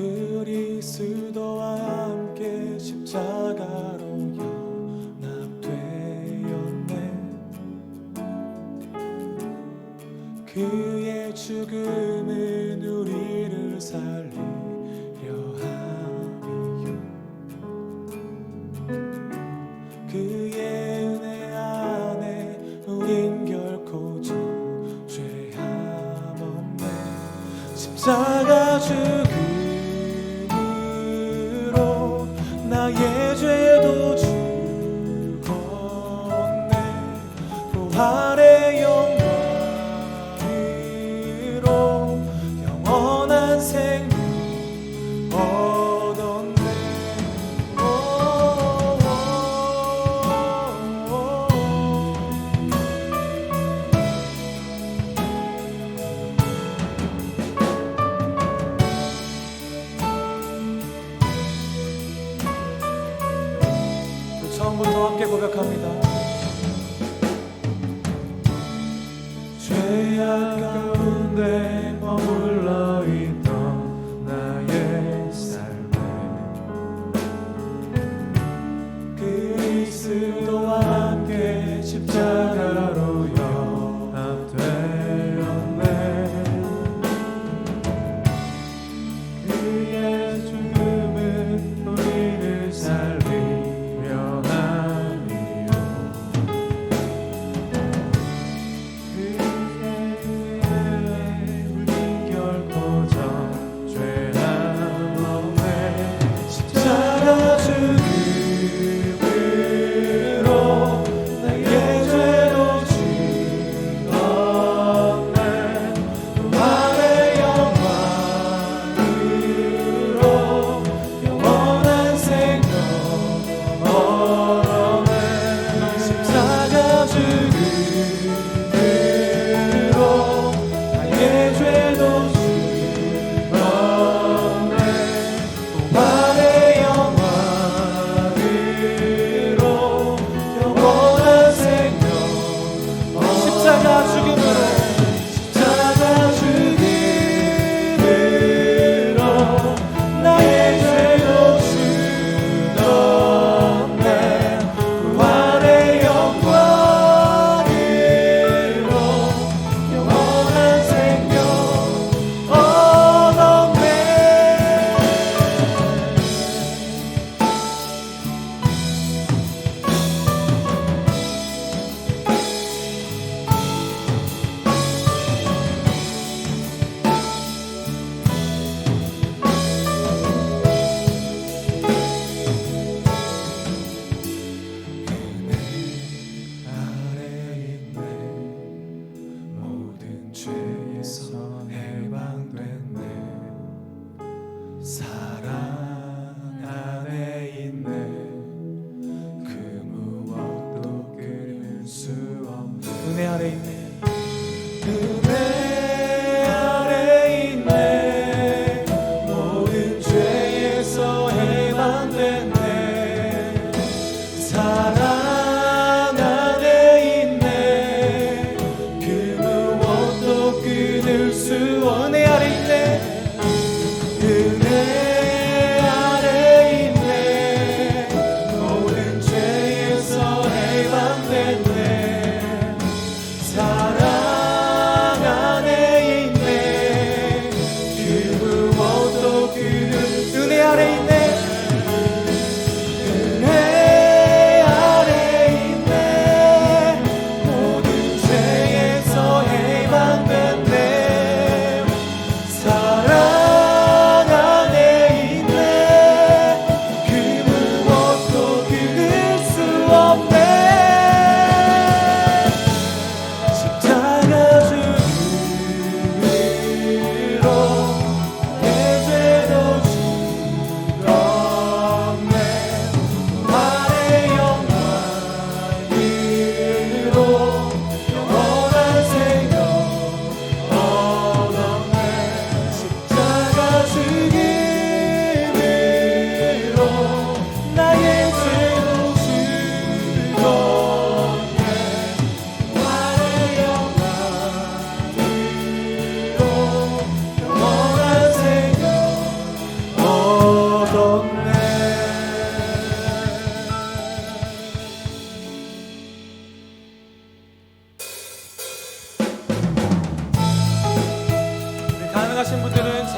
그리스도와 함께 십자가로 연합되었네. 그의 죽음은 우리를 살리려 함이요, 그의 은혜 안에 우린 결코 죄함 없네. 십자가 죽음으로 나의 죄도 죽었네. 부활의 영광으로 영원한 생명 얻었네. 처음부터 함께 고백합니다. 죄악 가운데 머물러 있던 나의 삶에 그리스도와 함께 십자가로 연합되었네. 그의 죽음은 우리를 살리려 함이요, 그의 은혜에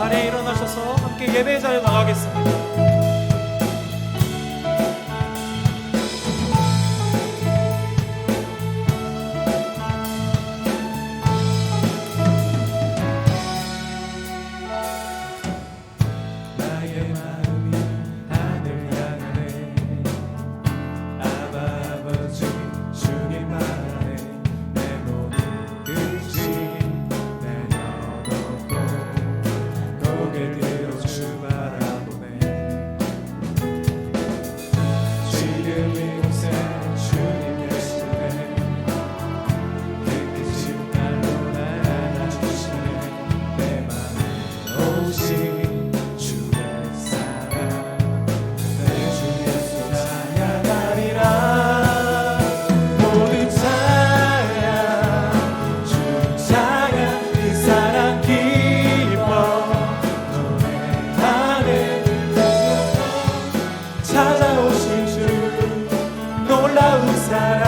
자리에 일어나셔서 함께 예배 자리에 나가겠습니다. 찾아오신 주 놀라운 사랑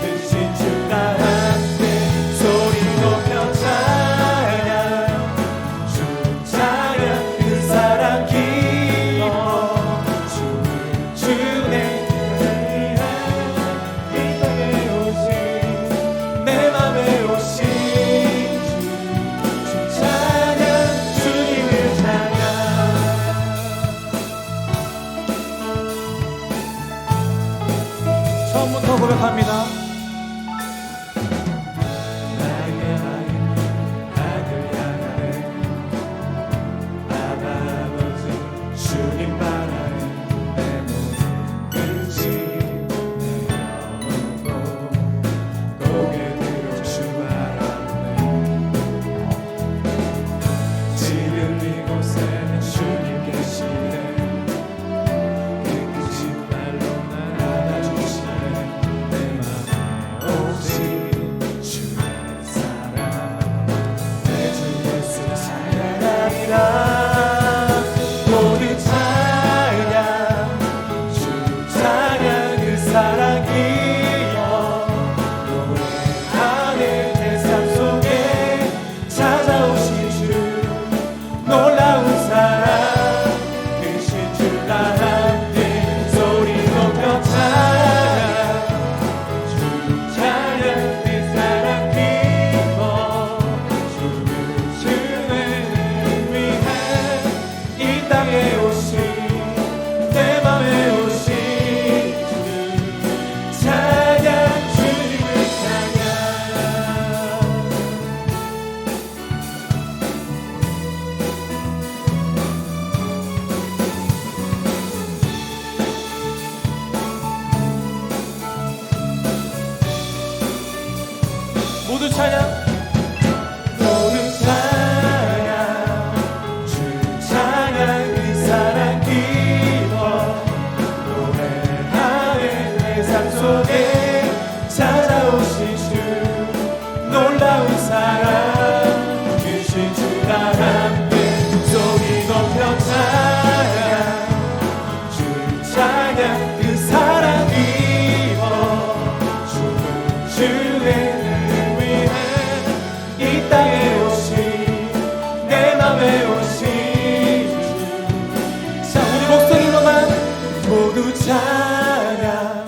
크신 주가 함께 소리 높여 찬양 주 찬양 그 사랑 기뻐 주의 이 땅에 오신 내 맘에 오신 주 찬양 주님을 찬양 처음부터 고백합니다. 나의 아들 향하네 아버지 주님 바라네 내 모든 의지 내어놓고 고개 들어 주 바라보네 지금 이곳에 주님 계시네 깨끗이 말로 날 안아주시네 내 맘에 오신 주의 사랑 내 주 예수 찬양하리라 모두 찬양 주 찬양 그 사랑 기뻐 노래하네 내 삶 속에 찾아오신 주 놀라운 사랑 크신 주가 함께 소리 높여 찬양 주 찬양 그 사랑 기뻐 주의 위해 이 땅에 오신 내 맘에 오신 주 찬양 주님을 찬양 모두 찬양 모두 찬양 주 찬양 그 사랑 기뻐 노래하네 내 삶 속에 찾아오신 주 놀라운 사랑 크신 주가 함께 소리 높여 찬양 주 찬양 그 사랑 기뻐 주의 위해 이 땅에 오신 내 맘에 오신 주 자 우리 목소리로만 모두 찬양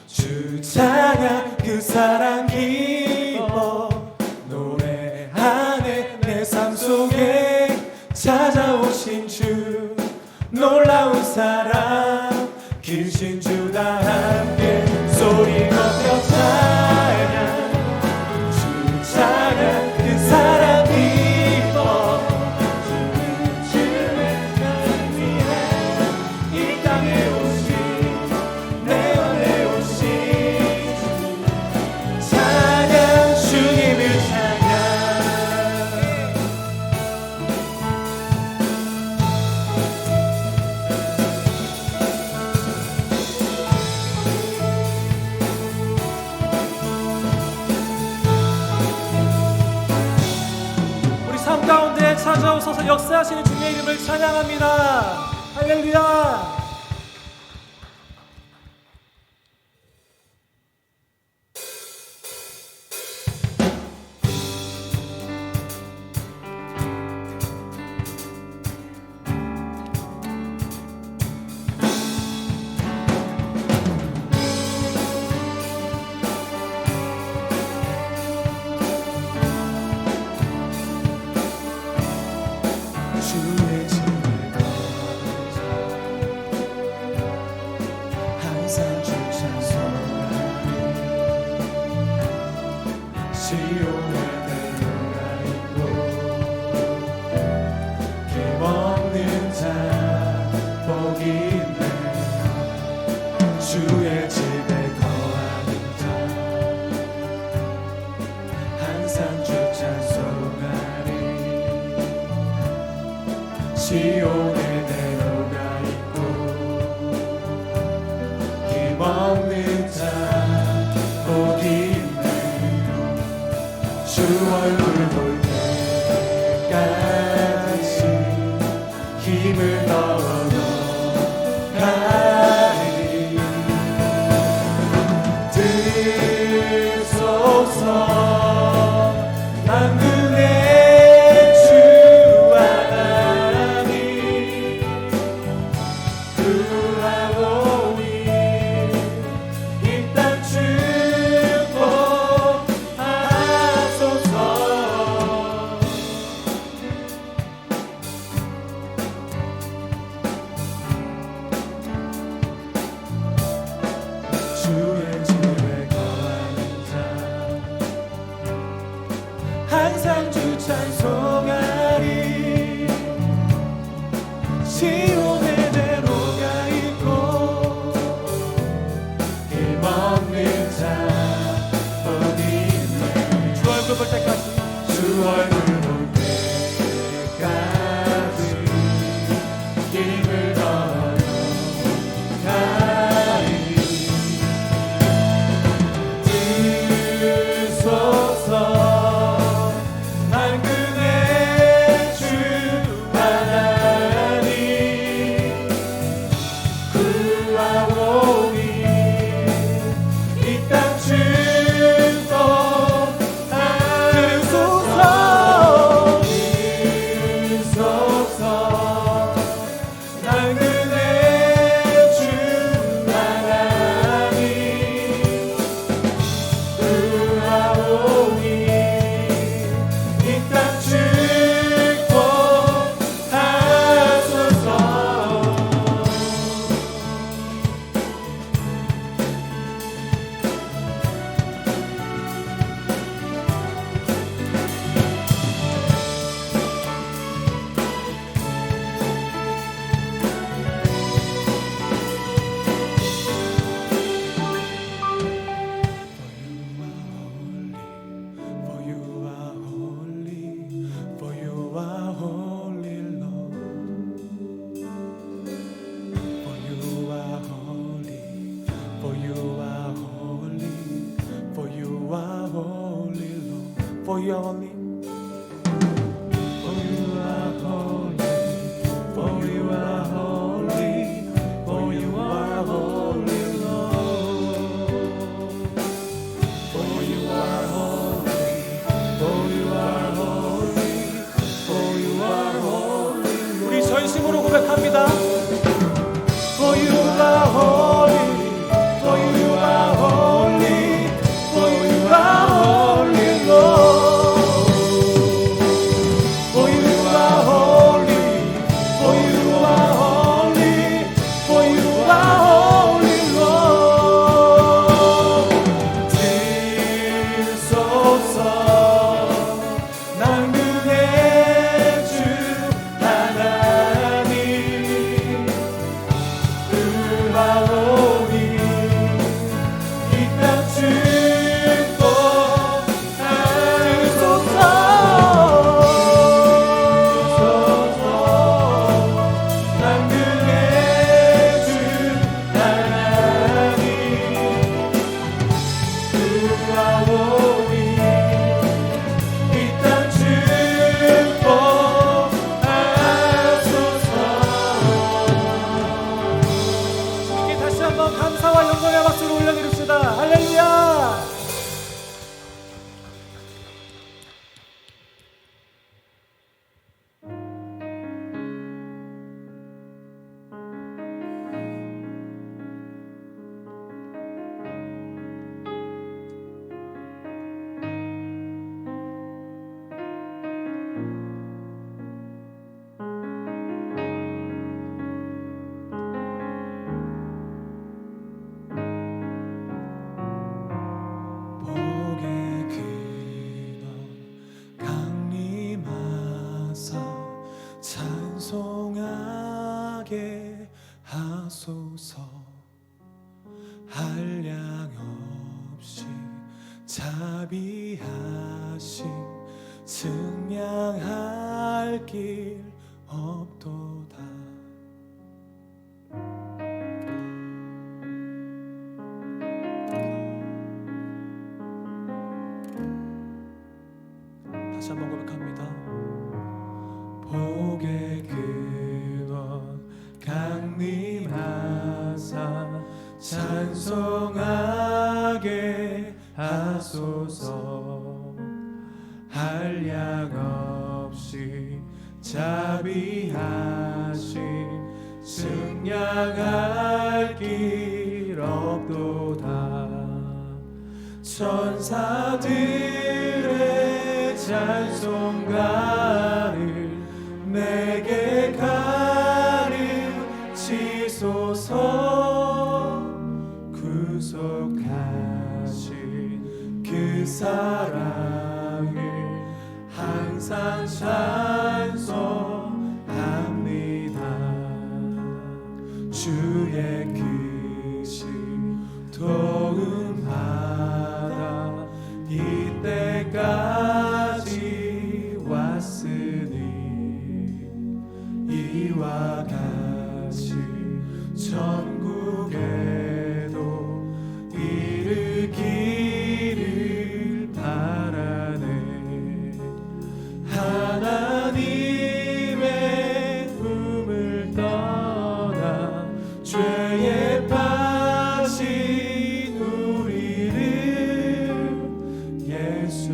주 찬양 그 사랑 기뻐 노래하네 내 삶 속에 찾아오신 주 놀라운 사랑 크신 주가 함께 소리 높여 찬양 주 찬양 그 사랑 기뻐 주의 나를 위해 이 땅에 오신 내 맘에 오신 주 찬양 주님을 찬양 우리 삶 가운데 찾아오셔서 역사하시는 주님의 이름을 찬양합니다. 할렐루야. 주의 집에 거하자 항상 주 찬송하리 시온에 내려가 있고 힘없는 자 복이 있네 주의 집에 거하는 자 항상 주 찬송하리 시온에 내려가 있고 힘없는 자 복이 있네 주 얼굴 볼 때까지 힘을 넣어 가리 드소서 만군의 주 하나님 구하오니 이 땅 축복하소서 주의 집에 거하는 자 항상 주 찬송하리 시온에 내려가 있고 힘없는 자 어디 있네 주 얼굴 볼 때까지 주 얼굴 볼 때까지 힘을 넣어 가리 드소서 만군의 주 하나님 구하오니 이 땅 축복하소서 드소서 만군의 주 하나님 구하오니 이 땅 축복하소서 For you are holy, for you are holy, Lord. For you are holy, for you are holy, for you are holy, Lord. For you are holy. For you are holy, for you are holy, for you are holy, Lord. For you are holy, for you are holy, for you are holy, 우리 전심으로 고백합니다. For you are holy, for you are holy, for you are holy, Lord. For you are holy, for you are holy, for you are holy, Lord. 드소서 만군의 주 하나님 전성하게 하소서. 한량 없이 자비하심 승량할 길 없도다. 다시 한번 고백합니다. 복의 근원 강림하사 찬송하게 하소서. 한량 없이 자비하심 승량할 길 없도다. 천사들의 찬송가를 내게 가르치소서. 구속하신 그 사랑을 항상 찬송합니다. 주의 크신 도움 받아 이때까지 왔으니 이와 같이 천국에도 이르기를 바라네. 하나님의 품을 떠나 죄에 빠진 우리를 예수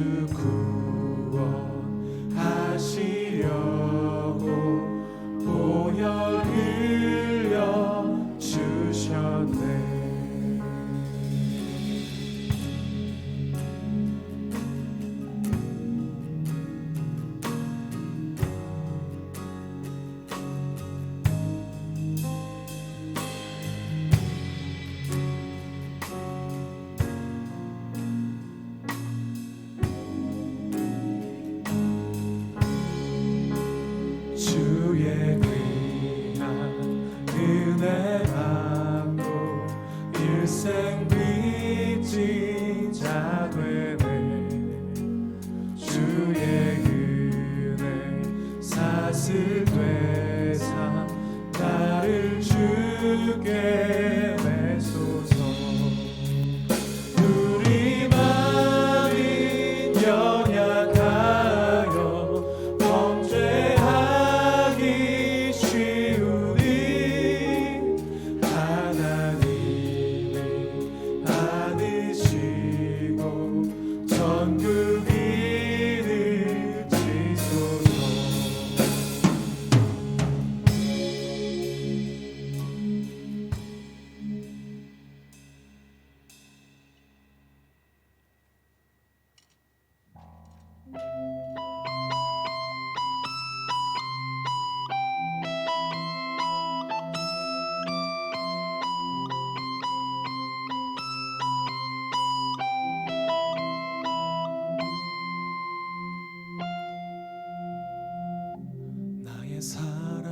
구원하시려고 보혈 흘려 주셨네. 주의 귀한 은혜 받고 일생 빚진 자 되네. 주의 은혜 사슬 되사 나를 주께 매소서. 우리 마음이 연약하여 범죄하기 쉬우니 하나님이 받으시고 전국 이르치소서. 나의 사랑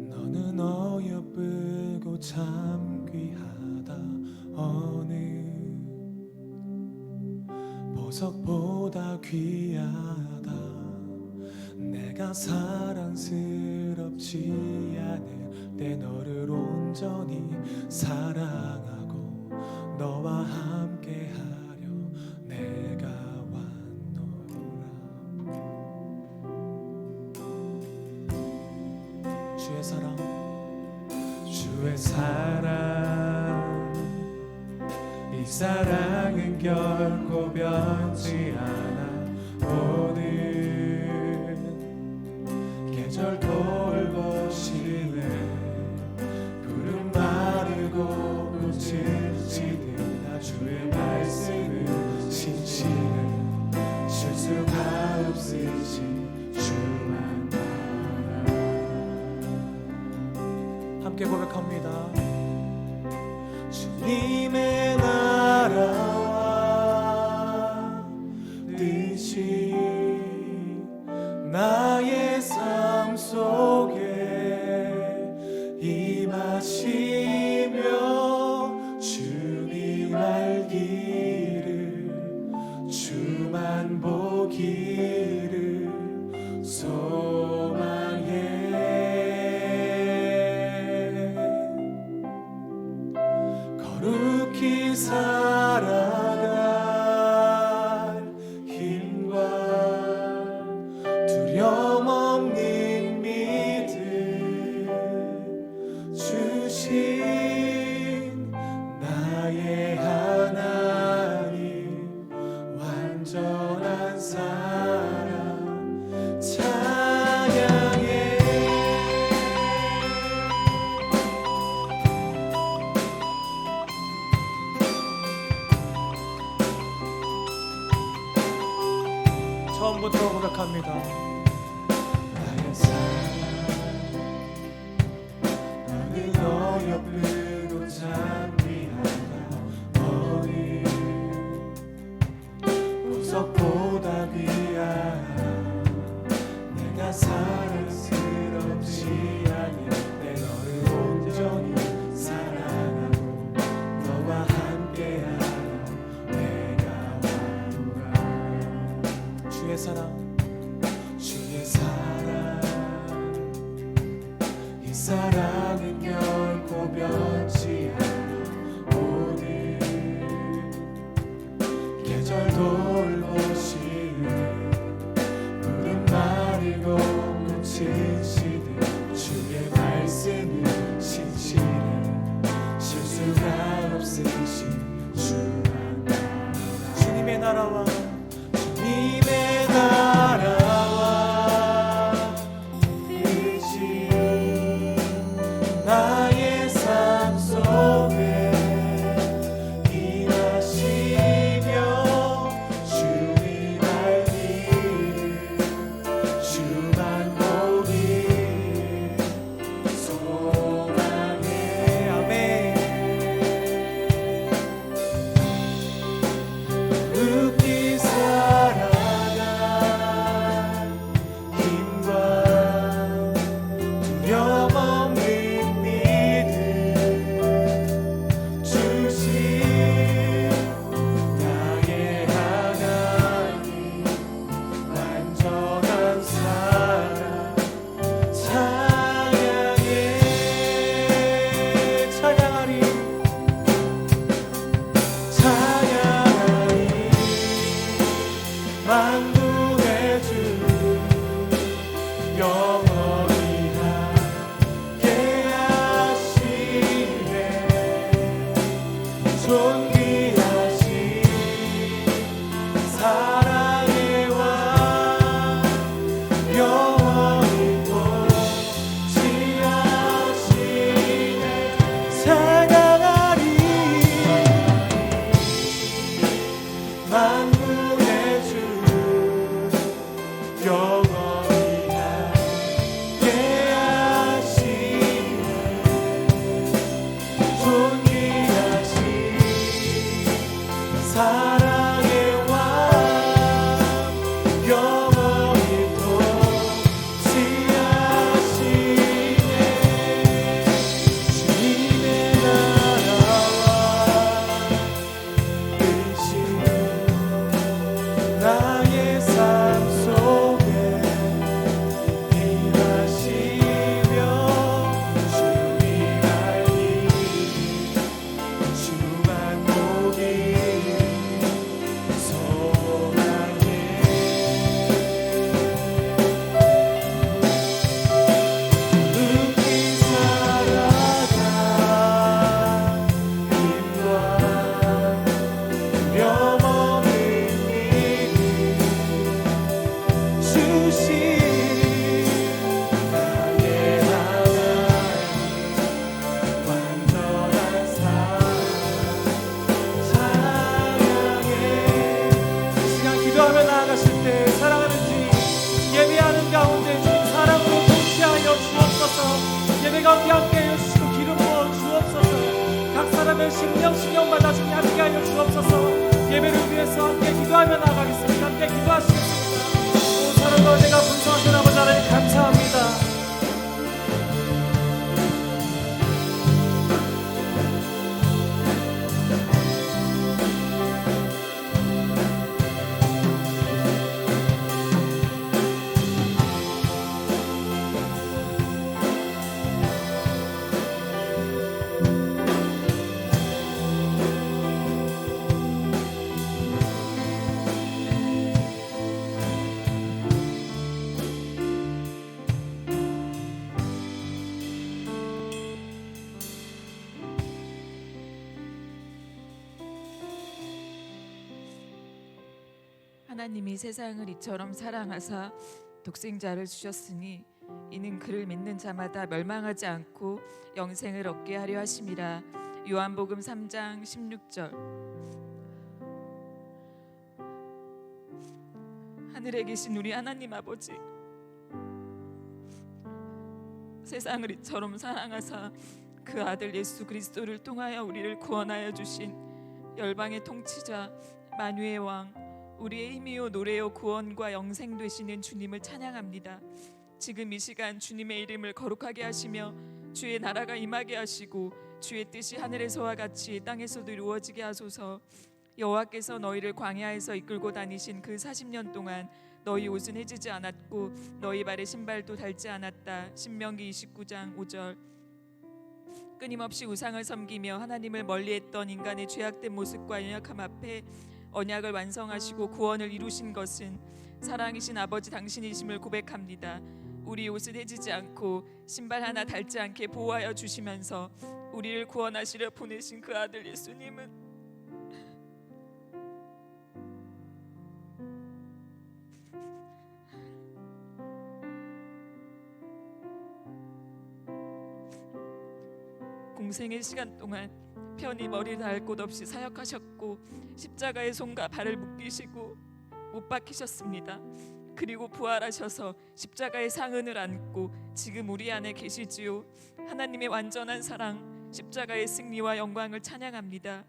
너는 어여쁘고 참 귀하다. 어느 보석보다 귀하다. 내가 사랑스럽지 않을 때 너를 온전히 사랑하고 너와 함께하려 내가 왔노라. 주의 사랑, 주의 사랑, 이 사랑은 결코 변치 않아. 오늘 계절 돌보시네. 푸른 마르고 꽃을 지으나 주의 말씀은 신실해. 실수가 없으신 주만 알아. 함께 고백합니다. 주님의 나라와 뜻이 나의 삶 속 흠없는 믿음 주신 나의 하나님 완전한 사랑 찬양해. 처음부터 고백합니다. 나의 사랑 너는 어여쁘고 장미하다 어린 보석보다 귀한 내가 사랑스럽지 않은데 너를 온전히 사랑하고 너와 함께하러 내가 왔노라. 주의 사랑 주의 사랑 이 사랑은 결코 변치 않아 오늘 계절 돌보시는 푸른 마르고 꽃은 시든 주의 말씀은 진실해 실수가 없으신 주만 나라. 주님의 나라와 주님의 나라와 뜻이 나의 삶 속에 일하시며 주님 알 길을 주만 보길 소망해. 아멘. 눕기 살아가 힘과 두려움 없는 믿음 주신 나의 하나님 완전한 사랑 찬양해. 찬양하리. 찬양하리 만군의 주 영원히 함께하시네. 존귀하신 사랑의 왕 영원히 통치하시네. 찬양하리 만군의 주 영원히 함께하시네. 존귀하신 사랑의 왕 영원히 통치하시네. 주님의 나라와 뜻이 나의 삶 속에 일하시며 주님 알 길을 주만 보길 소망해. 눕기 살아가 힘과 두려움 없는 믿음 주신 나의 하나님 완전한 사랑 찬양해. 이 시간 기도하며 나아가실 때 사랑하는 주님, 예배하는 가운데 주님 사랑으로 통치하여 주옵소서. 예배 가운데 함께하여 주시고 기름 부어 주옵소서. 각 사람의 신령받아 주님 함께하여 주옵소서. 예배를 위해서 함께 기도하며 나아가겠습니다. 함께 기도하시겠습니다. 오 사랑과 은혜가 분성하신 아버지 하나님 감사합니다. 하나님이 세상을 이처럼 사랑하사 독생자를 주셨으니 이는 그를 믿는 자마다 멸망하지 않고 영생을 얻게 하려 하심이라. 요한복음 3장 16절. 하늘에 계신 우리 하나님 아버지, 세상을 이처럼 사랑하사 그 아들 예수 그리스도를 통하여 우리를 구원하여 주신 열방의 통치자 만유의 왕, 우리의 힘이요 노래요 구원과 영생 되시는 주님을 찬양합니다. 지금 이 시간 주님의 이름을 거룩하게 하시며 주의 나라가 임하게 하시고 주의 뜻이 하늘에서와 같이 땅에서도 이루어지게 하소서. 여호와께서 너희를 광야에서 이끌고 다니신 그 40년 동안 너희 옷은 해지지 않았고 너희 발에 신발도 닳지 않았다. 신명기 29장 5절. 끊임없이 우상을 섬기며 하나님을 멀리했던 인간의 죄악된 모습과 연약함 앞에 언약을 완성하시고 구원을 이루신 것은 사랑이신 아버지 당신이심을 고백합니다. 우리 옷은 해지지 않고 신발 하나 닳지 않게 보호하여 주시면서 우리를 구원하시려 보내신 그 아들 예수님은 공생의 시간 동안 편히 머리를 닿을 곳 없이 사역하셨고 십자가의 손과 발을 묶이시고 못 박히셨습니다. 그리고 부활하셔서 십자가의 상흔을 안고 지금 우리 안에 계시지요. 하나님의 완전한 사랑, 십자가의 승리와 영광을 찬양합니다.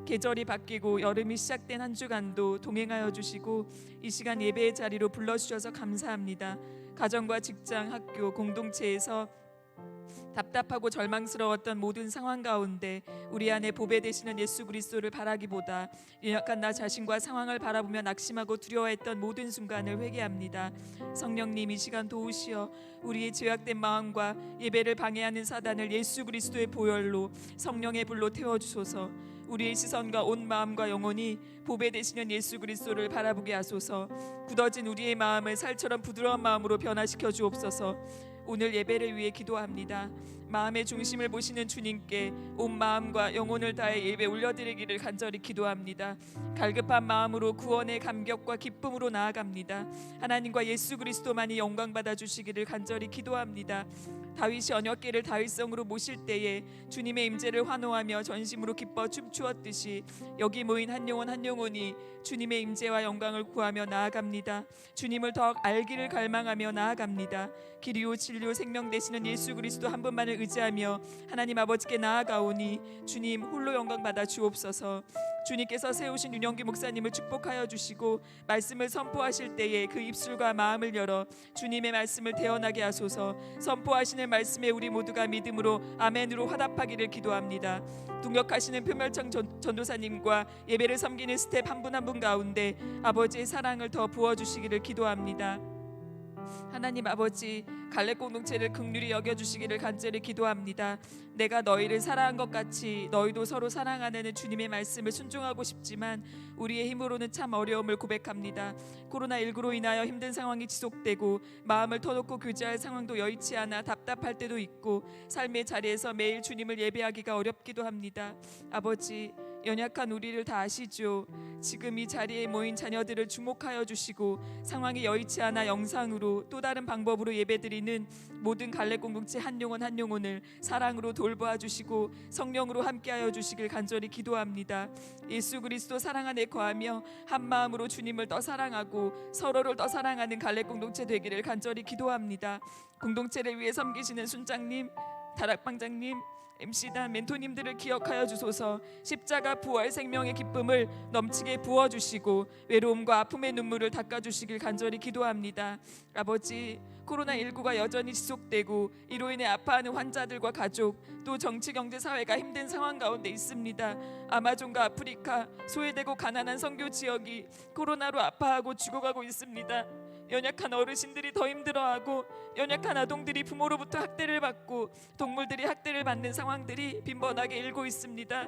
계절이 바뀌고 여름이 시작된 한 주간도 동행하여 주시고 이 시간 예배의 자리로 불러주셔서 감사합니다. 가정과 직장, 학교, 공동체에서 답답하고 절망스러웠던 모든 상황 가운데 우리 안에 보배 되시는 예수 그리스도를 바라기보다 연약한 나 자신과 상황을 바라보며 낙심하고 두려워했던 모든 순간을 회개합니다. 성령님, 이 시간 도우시어 우리의 죄악된 마음과 예배를 방해하는 사단을 예수 그리스도의 보혈로 성령의 불로 태워주소서. 우리의 시선과 온 마음과 영혼이 보배 되시는 예수 그리스도를 바라보게 하소서. 굳어진 우리의 마음을 살처럼 부드러운 마음으로 변화시켜 주옵소서. 오늘 예배를 위해 기도합니다. 마음의 중심을 보시는 주님께 온 마음과 영혼을 다해 예배 올려드리기를 간절히 기도합니다. 갈급한 마음으로 구원의 감격과 기쁨으로 나아갑니다. 하나님과 예수 그리스도만이 영광 받아 주시기를 간절히 기도합니다. 다윗이 언약궤를 다윗성으로 모실 때에 주님의 임재를 환호하며 전심으로 기뻐 춤추었듯이 여기 모인 한 영혼 한 영혼이 주님의 임재와 영광을 구하며 나아갑니다. 주님을 더욱 알기를 갈망하며 나아갑니다. 길이요 진리요 생명 되시는 예수 그리스도 한 분만을 의지하며 하나님 아버지께 나아가오니 주님 홀로 영광 받아 주옵소서. 주님께서 세우신 윤영기 목사님을 축복하여 주시고 말씀을 선포하실 때에 그 입술과 마음을 열어 주님의 말씀을 태어나게 하소서. 선포하시는 말씀에 우리 모두가 믿음으로 아멘으로 화답하기를 기도합니다. 동역하시는 표멸청 전도사님과 예배를 섬기는 스텝 한 분 한 분 가운데 아버지의 사랑을 더 부어주시기를 기도합니다. 하나님 아버지, 갈렙 공동체를 긍휼히 여겨주시기를 간절히 기도합니다. 내가 너희를 사랑한 것 같이 너희도 서로 사랑하는 주님의 말씀을 순종하고 싶지만 우리의 힘으로는 참 어려움을 고백합니다. 코로나19로 인하여 힘든 상황이 지속되고 마음을 터놓고 교제할 상황도 여의치 않아 답답할 때도 있고 삶의 자리에서 매일 주님을 예배하기가 어렵기도 합니다. 아버지, 연약한 우리를 다 아시죠. 지금 이 자리에 모인 자녀들을 주목하여 주시고 상황이 여의치 않아 영상으로 또 다른 방법으로 예배드리는 모든 갈렙 공동체 한 영혼 한 영혼을 사랑으로 돌보아 주시고 성령으로 함께하여 주시길 간절히 기도합니다. 예수 그리스도 사랑 안에 거하며 한 마음으로 주님을 더 사랑하고 서로를 더 사랑하는 갈렙 공동체 되기를 간절히 기도합니다. 공동체를 위해 섬기시는 순장님, 다락방장님, MC단 멘토님들을 기억하여 주소서. 십자가 부활 생명의 기쁨을 넘치게 부어주시고 외로움과 아픔의 눈물을 닦아주시길 간절히 기도합니다. 아버지, 코로나19가 여전히 지속되고 이로 인해 아파하는 환자들과 가족, 또 정치, 경제, 사회가 힘든 상황 가운데 있습니다. 아마존과 아프리카, 소외되고 가난한 선교 지역이 코로나로 아파하고 죽어가고 있습니다. 연약한 어르신들이 더 힘들어하고 연약한 아동들이 부모로부터 학대를 받고 동물들이 학대를 받는 상황들이 빈번하게 일고 있습니다.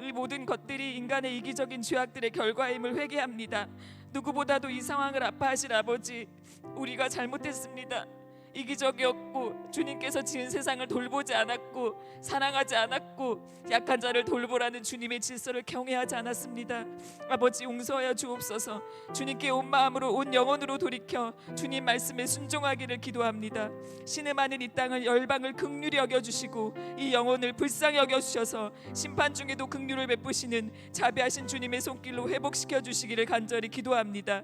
이 모든 것들이 인간의 이기적인 죄악들의 결과임을 회개합니다. 누구보다도 이 상황을 아파하실 아버지, 우리가 잘못했습니다. 이기적이었고 주님께서 지은 세상을 돌보지 않았고 사랑하지 않았고 약한 자를 돌보라는 주님의 질서를 경외하지 않았습니다. 아버지 용서하여 주옵소서. 주님께 온 마음으로 온 영혼으로 돌이켜 주님 말씀에 순종하기를 기도합니다. 신음하는 이 땅을 열방을 긍휼히 여겨주시고 이 영혼을 불쌍히 여겨주셔서 심판 중에도 긍휼을 베푸시는 자비하신 주님의 손길로 회복시켜 주시기를 간절히 기도합니다.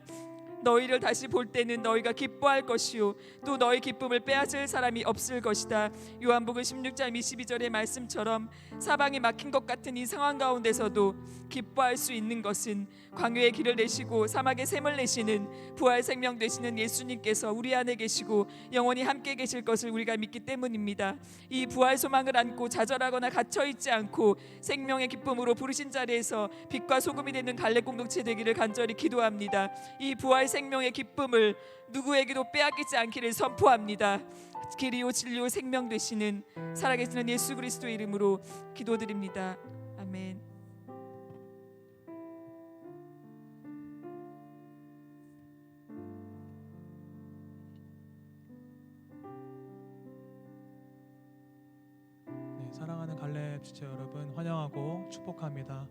너희를 다시 볼 때는 너희가 기뻐할 것이요 또 너희 기쁨을 빼앗을 사람이 없을 것이다. 요한복음 16장 22절의 말씀처럼 사방이 막힌 것 같은 이 상황 가운데서도 기뻐할 수 있는 것은 광야의 길을 내시고 사막의 샘을 내시는 부활 생명 되시는 예수님께서 우리 안에 계시고 영원히 함께 계실 것을 우리가 믿기 때문입니다. 이 부활 소망을 안고 좌절하거나 갇혀있지 않고 생명의 기쁨으로 부르신 자리에서 빛과 소금이 되는 갈렙 공동체 되기를 간절히 기도합니다. 이 부활 생명의 기쁨을 누구에게도 빼앗기지 않기를 선포합니다. 길이요 진리요 생명 되시는 살아계시는 예수 그리스도의 이름으로 기도드립니다. 아멘. 네, 사랑하는 갈렙 지체 여러분 환영하고 축복합니다.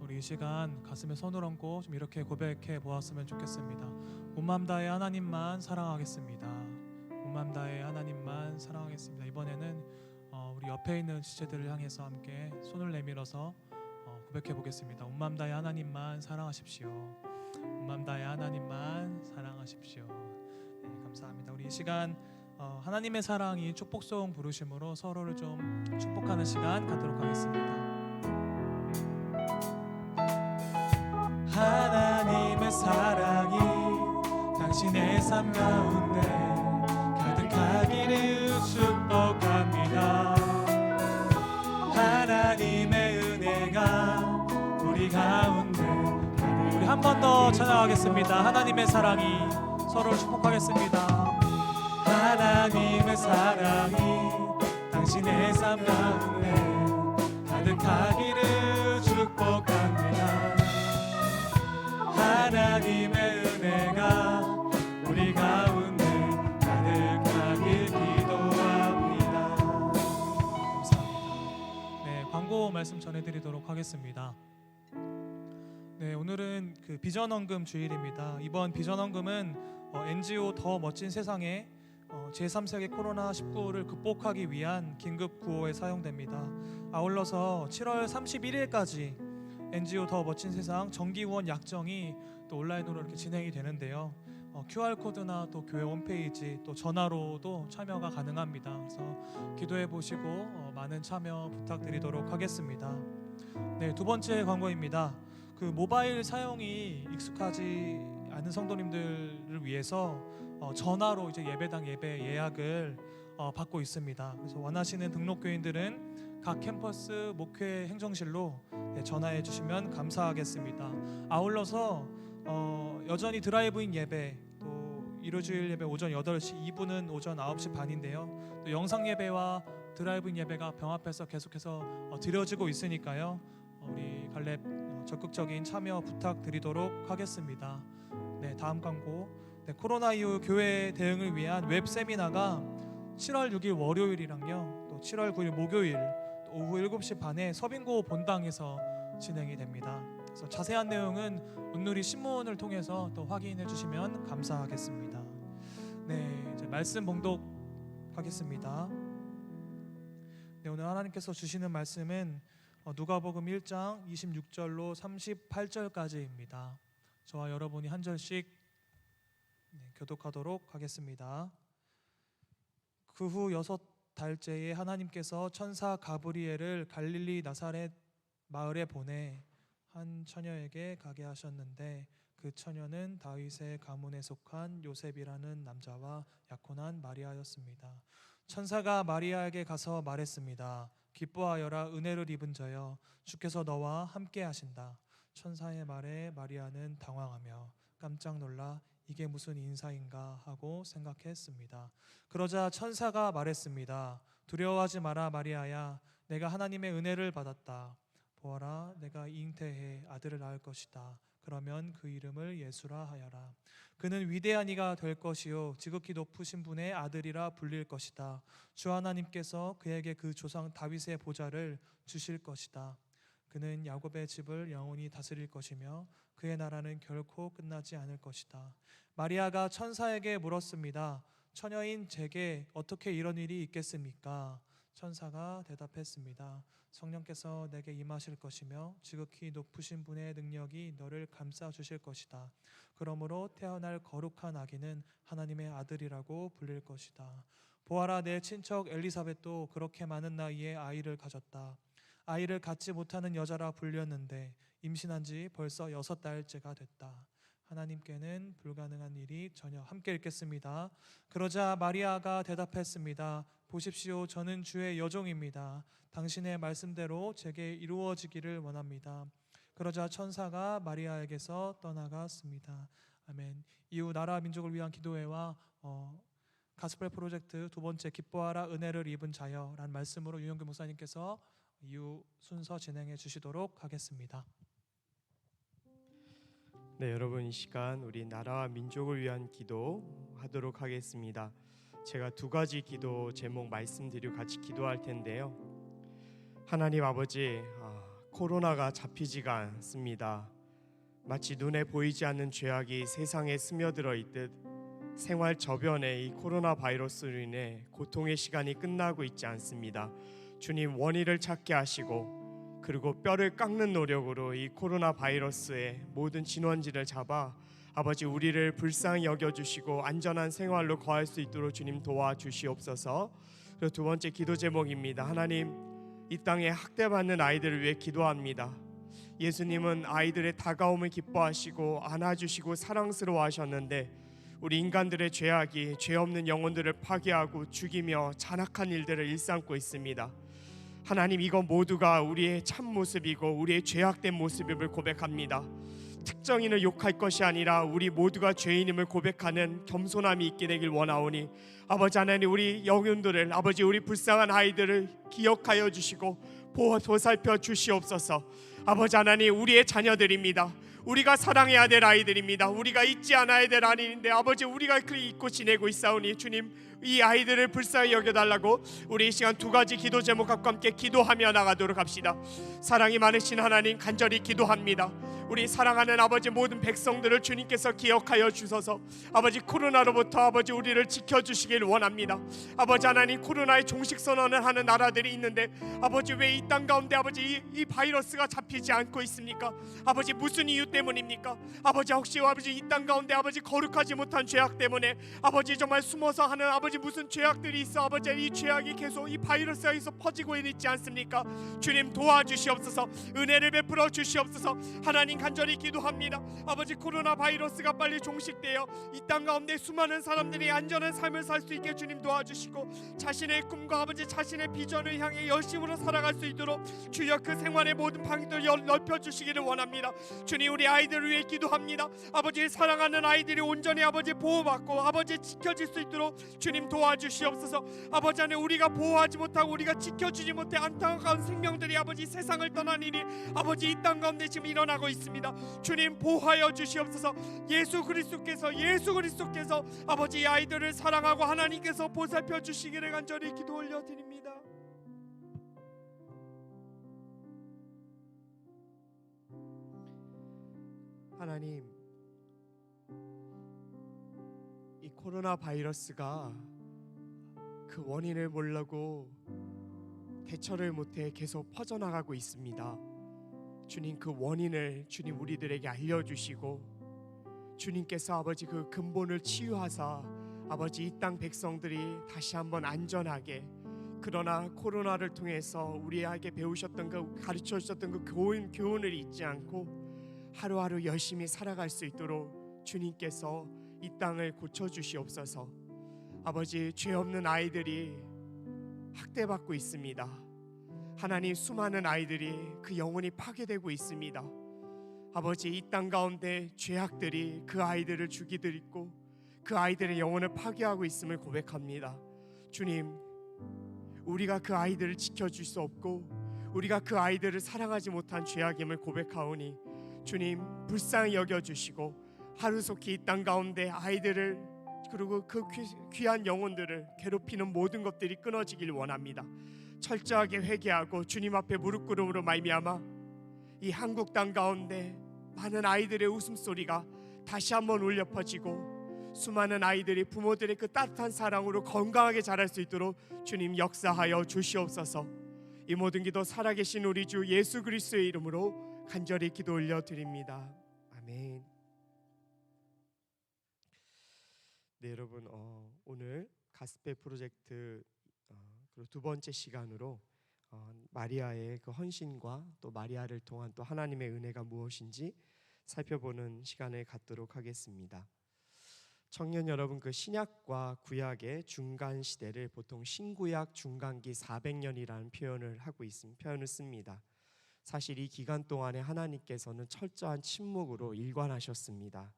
우리 이 시간 가슴에 손을 얹고 좀 이렇게 고백해 보았으면 좋겠습니다. 온 마음 다해 하나님만 사랑하겠습니다. 온 마음 다해 하나님만 사랑하겠습니다. 이번에는 우리 옆에 있는 지체들을 향해서 함께 손을 내밀어서 고백해 보겠습니다. 온 마음 다해 하나님만 사랑하십시오. 온 마음 다해 하나님만 사랑하십시오. 네, 감사합니다. 우리 이 시간 하나님의 사랑이 축복송 부르심으로 서로를 좀 축복하는 시간 갖도록 하겠습니다. 하나님의 사랑이 당신의 삶 가운데 가득하기를 축복합니다. 하나님의 은혜가 우리 가운데 우리 한 번 더 찬양하겠습니다. 하나님의 사랑이 서로를 축복하겠습니다. 하나님의 사랑이 당신의 삶 가운데 가득하기를 축복합니다. 하나님의 은혜가 우리 가운데 가득하길 기도합니다. 감사합니다. 네, 광고 말씀 전해드리도록 하겠습니다. 네, 오늘은 그 비전 헌금 주일입니다. 이번 비전 헌금은 NGO 더 멋진 세상에 제3세계 코로나19를 극복하기 위한 긴급 구호에 사용됩니다. 아울러서 7월 31일까지 NGO 더 멋진 세상 정기 후원 약정이 또 온라인으로 이렇게 진행이 되는데요. QR 코드나 또 교회 홈페이지 또 전화로도 참여가 가능합니다. 그래서 기도해 보시고 많은 참여 부탁드리도록 하겠습니다. 네, 두 번째 광고입니다. 그 모바일 사용이 익숙하지 않은 성도님들을 위해서 전화로 이제 예배당 예배 예약을 받고 있습니다. 그래서 원하시는 등록교인들은 각 캠퍼스 목회 행정실로 전화해 주시면 감사하겠습니다. 아울러서 여전히 드라이브인 예배 또 일요주일 예배 오전 8시 2부는 오전 9시 반인데요. 또 영상 예배와 드라이브인 예배가 병합해서 계속해서 드려지고 있으니까요. 우리 갈렙 적극적인 참여 부탁드리도록 하겠습니다. 네, 다음 광고. 네, 코로나 이후 교회 대응을 위한 웹 세미나가 7월 6일 월요일이랑요. 또 7월 9일 목요일 또 오후 7시 반에 서빙고 본당에서 진행이 됩니다. 그래서 자세한 내용은 온누리 신문을 통해서 또 확인해 주시면 감사하겠습니다. 네, 이제 말씀 봉독하겠습니다. 네, 오늘 하나님께서 주시는 말씀은 누가복음 1장 26절로 38절까지입니다. 저와 여러분이 한 절씩 교독하도록 하겠습니다. 그 후 6달째에 하나님께서 천사 가브리엘을 갈릴리 나사렛 마을에 보내 한 처녀에게 가게 하셨는데 그 처녀는 다윗의 가문에 속한 요셉이라는 남자와 약혼한 마리아였습니다. 천사가 마리아에게 가서 말했습니다. 기뻐하여라, 은혜를 입은 자여, 주께서 너와 함께 하신다. 천사의 말에 마리아는 당황하며 깜짝 놀라 이게 무슨 인사인가 하고 생각했습니다. 그러자 천사가 말했습니다. 두려워하지 마라 마리아야, 내가 하나님의 은혜를 받았다. 보아라, 내가 잉태해 아들을 낳을 것이다. 그러면 그 이름을 예수라 하여라. 그는 위대한 이가 될 것이요 지극히 높으신 분의 아들이라 불릴 것이다. 주 하나님께서 그에게 그 조상 다윗의 보좌를 주실 것이다. 그는 야곱의 집을 영원히 다스릴 것이며 그의 나라는 결코 끝나지 않을 것이다. 마리아가 천사에게 물었습니다. 처녀인 제게 어떻게 이런 일이 있겠습니까? 천사가 대답했습니다. 성령께서 내게 임하실 것이며 지극히 높으신 분의 능력이 너를 감싸 주실 것이다. 그러므로 태어날 거룩한 아기는 하나님의 아들이라고 불릴 것이다. 보아라, 내 친척 엘리사벳도 그렇게 많은 나이에 아이를 가졌다. 아이를 갖지 못하는 여자라 불렸는데 임신한 지 벌써 6달째가 됐다. 하나님께는 불가능한 일이 전혀. 함께 읽겠습니다. 그러자 마리아가 대답했습니다. 보십시오, 저는 주의 여종입니다. 당신의 말씀대로 제게 이루어지기를 원합니다. 그러자 천사가 마리아에게서 떠나갔습니다. 아멘. 이후 나라 민족을 위한 기도회와 가스펠 프로젝트 두 번째 기뻐하라 은혜를 입은 자여라는 말씀으로 유영규 목사님께서 이후 순서 진행해 주시도록 하겠습니다. 네, 여러분, 이 시간 우리 나라와 민족을 위한 기도하도록 하겠습니다. 제가 두 가지 기도 제목 말씀드리고 같이 기도할 텐데요. 하나님 아버지, 코로나가 잡히지가 않습니다. 마치 눈에 보이지 않는 죄악이 세상에 스며들어 있듯 생활 저변에 이 코로나 바이러스로 인해 고통의 시간이 끝나고 있지 않습니다. 주님, 원인을 찾게 하시고 그리고 뼈를 깎는 노력으로 이 코로나 바이러스의 모든 진원지를 잡아 아버지 우리를 불쌍히 여겨주시고 안전한 생활로 거할 수 있도록 주님 도와주시옵소서. 그리고 두 번째 기도 제목입니다. 하나님, 이 땅에 학대받는 아이들을 위해 기도합니다. 예수님은 아이들의 다가옴을 기뻐하시고 안아주시고 사랑스러워하셨는데 우리 인간들의 죄악이 죄 없는 영혼들을 파괴하고 죽이며 잔악한 일들을 일삼고 있습니다. 하나님, 이건 모두가 우리의 참 모습이고 우리의 죄악된 모습임을 고백합니다. 특정인을 욕할 것이 아니라 우리 모두가 죄인임을 고백하는 겸손함이 있게 되길 원하오니 아버지 하나님, 우리 영혼들을 아버지 우리 불쌍한 아이들을 기억하여 주시고 보살펴 주시옵소서. 아버지 하나님, 우리의 자녀들입니다. 우리가 사랑해야 될 아이들입니다. 우리가 잊지 않아야 될 아이인데 아버지 우리가 그 잊고 지내고 있사오니 주님, 이 아이들을 불쌍히 여겨달라고 우리 이 시간 두 가지 기도 제목과 함께 기도하며 나가도록 합시다. 사랑이 많으신 하나님, 간절히 기도합니다. 우리 사랑하는 아버지 모든 백성들을 주님께서 기억하여 주셔서 아버지 코로나로부터 아버지 우리를 지켜주시길 원합니다. 아버지 하나님, 코로나의 종식 선언을 하는 나라들이 있는데 아버지 왜 이 땅 가운데 아버지 이 바이러스가 잡히지 않고 있습니까? 아버지 무슨 이유 때문입니까? 아버지 혹시 아버지 이 땅 가운데 아버지 거룩하지 못한 죄악 때문에 아버지 정말 숨어서 하는 아버지 무슨 죄악들이 있어 아버지 이 죄악이 계속 이 바이러스가 계속 퍼지고 있지 않습니까? 주님 도와주시옵소서. 은혜를 베풀어 주시옵소서. 하나님, 간절히 기도합니다. 아버지 코로나 바이러스가 빨리 종식되어 이 땅 가운데 수많은 사람들이 안전한 삶을 살 수 있게 주님 도와주시고 자신의 꿈과 아버지 자신의 비전을 향해 열심으로 살아갈 수 있도록 주여 그 생활의 모든 방향을 넓혀주시기를 원합니다. 주님, 우리 아이들을 위해 기도합니다. 아버지 사랑하는 아이들이 온전히 아버지 보호받고 아버지 지켜질 수 있도록 주님 도와주시옵소서. 아버지 안에 우리가 보호하지 못하고 우리가 지켜주지 못해 안타까운 생명들이 아버지 세상을 떠난 일이 아버지 이 땅 가운데 지금 일어나고 있습니다. 주님 보호하여 주시옵소서. 예수 그리스도께서 아버지 이 아이들을 사랑하고 하나님께서 보살펴 주시기를 간절히 기도 올려드립니다. 하나님, 이 코로나 바이러스가 그 원인을 모르고 대처를 못해 계속 퍼져나가고 있습니다. 주님, 그 원인을 주님 우리들에게 알려주시고 주님께서 아버지 그 근본을 치유하사 아버지 이 땅 백성들이 다시 한번 안전하게, 그러나 코로나를 통해서 우리에게 배우셨던 그 가르쳐 주셨던 그 교훈을 잊지 않고 하루하루 열심히 살아갈 수 있도록 주님께서 이 땅을 고쳐주시옵소서. 아버지, 죄 없는 아이들이 학대받고 있습니다. 하나님, 수많은 아이들이 그 영혼이 파괴되고 있습니다. 아버지, 이 땅 가운데 죄악들이 그 아이들을 죽이고 있고 그 아이들의 영혼을 파괴하고 있음을 고백합니다. 주님, 우리가 그 아이들을 지켜줄 수 없고 우리가 그 아이들을 사랑하지 못한 죄악임을 고백하오니 주님 불쌍히 여겨주시고 하루속히 이 땅 가운데 아이들을 그리고 그 귀한 영혼들을 괴롭히는 모든 것들이 끊어지길 원합니다. 철저하게 회개하고 주님 앞에 무릎 꿇음으로 말미암아 이 한국 땅 가운데 많은 아이들의 웃음소리가 다시 한번 울려 퍼지고 수많은 아이들이 부모들의 그 따뜻한 사랑으로 건강하게 자랄 수 있도록 주님 역사하여 주시옵소서. 이 모든 기도 살아계신 우리 주 예수 그리스도의 이름으로 간절히 기도 올려드립니다. 아멘. 네, 여러분 오늘 가스펠 프로젝트 그리고 두 번째 시간으로 마리아의 그 헌신과 또 마리아를 통한 또 하나님의 은혜가 무엇인지 살펴보는 시간을 갖도록 하겠습니다. 청년 여러분, 그 신약과 구약의 중간 시대를 보통 신구약 중간기 400년이라는 표현을 씁니다. 사실 이 기간 동안에 하나님께서는 철저한 침묵으로 일관하셨습니다.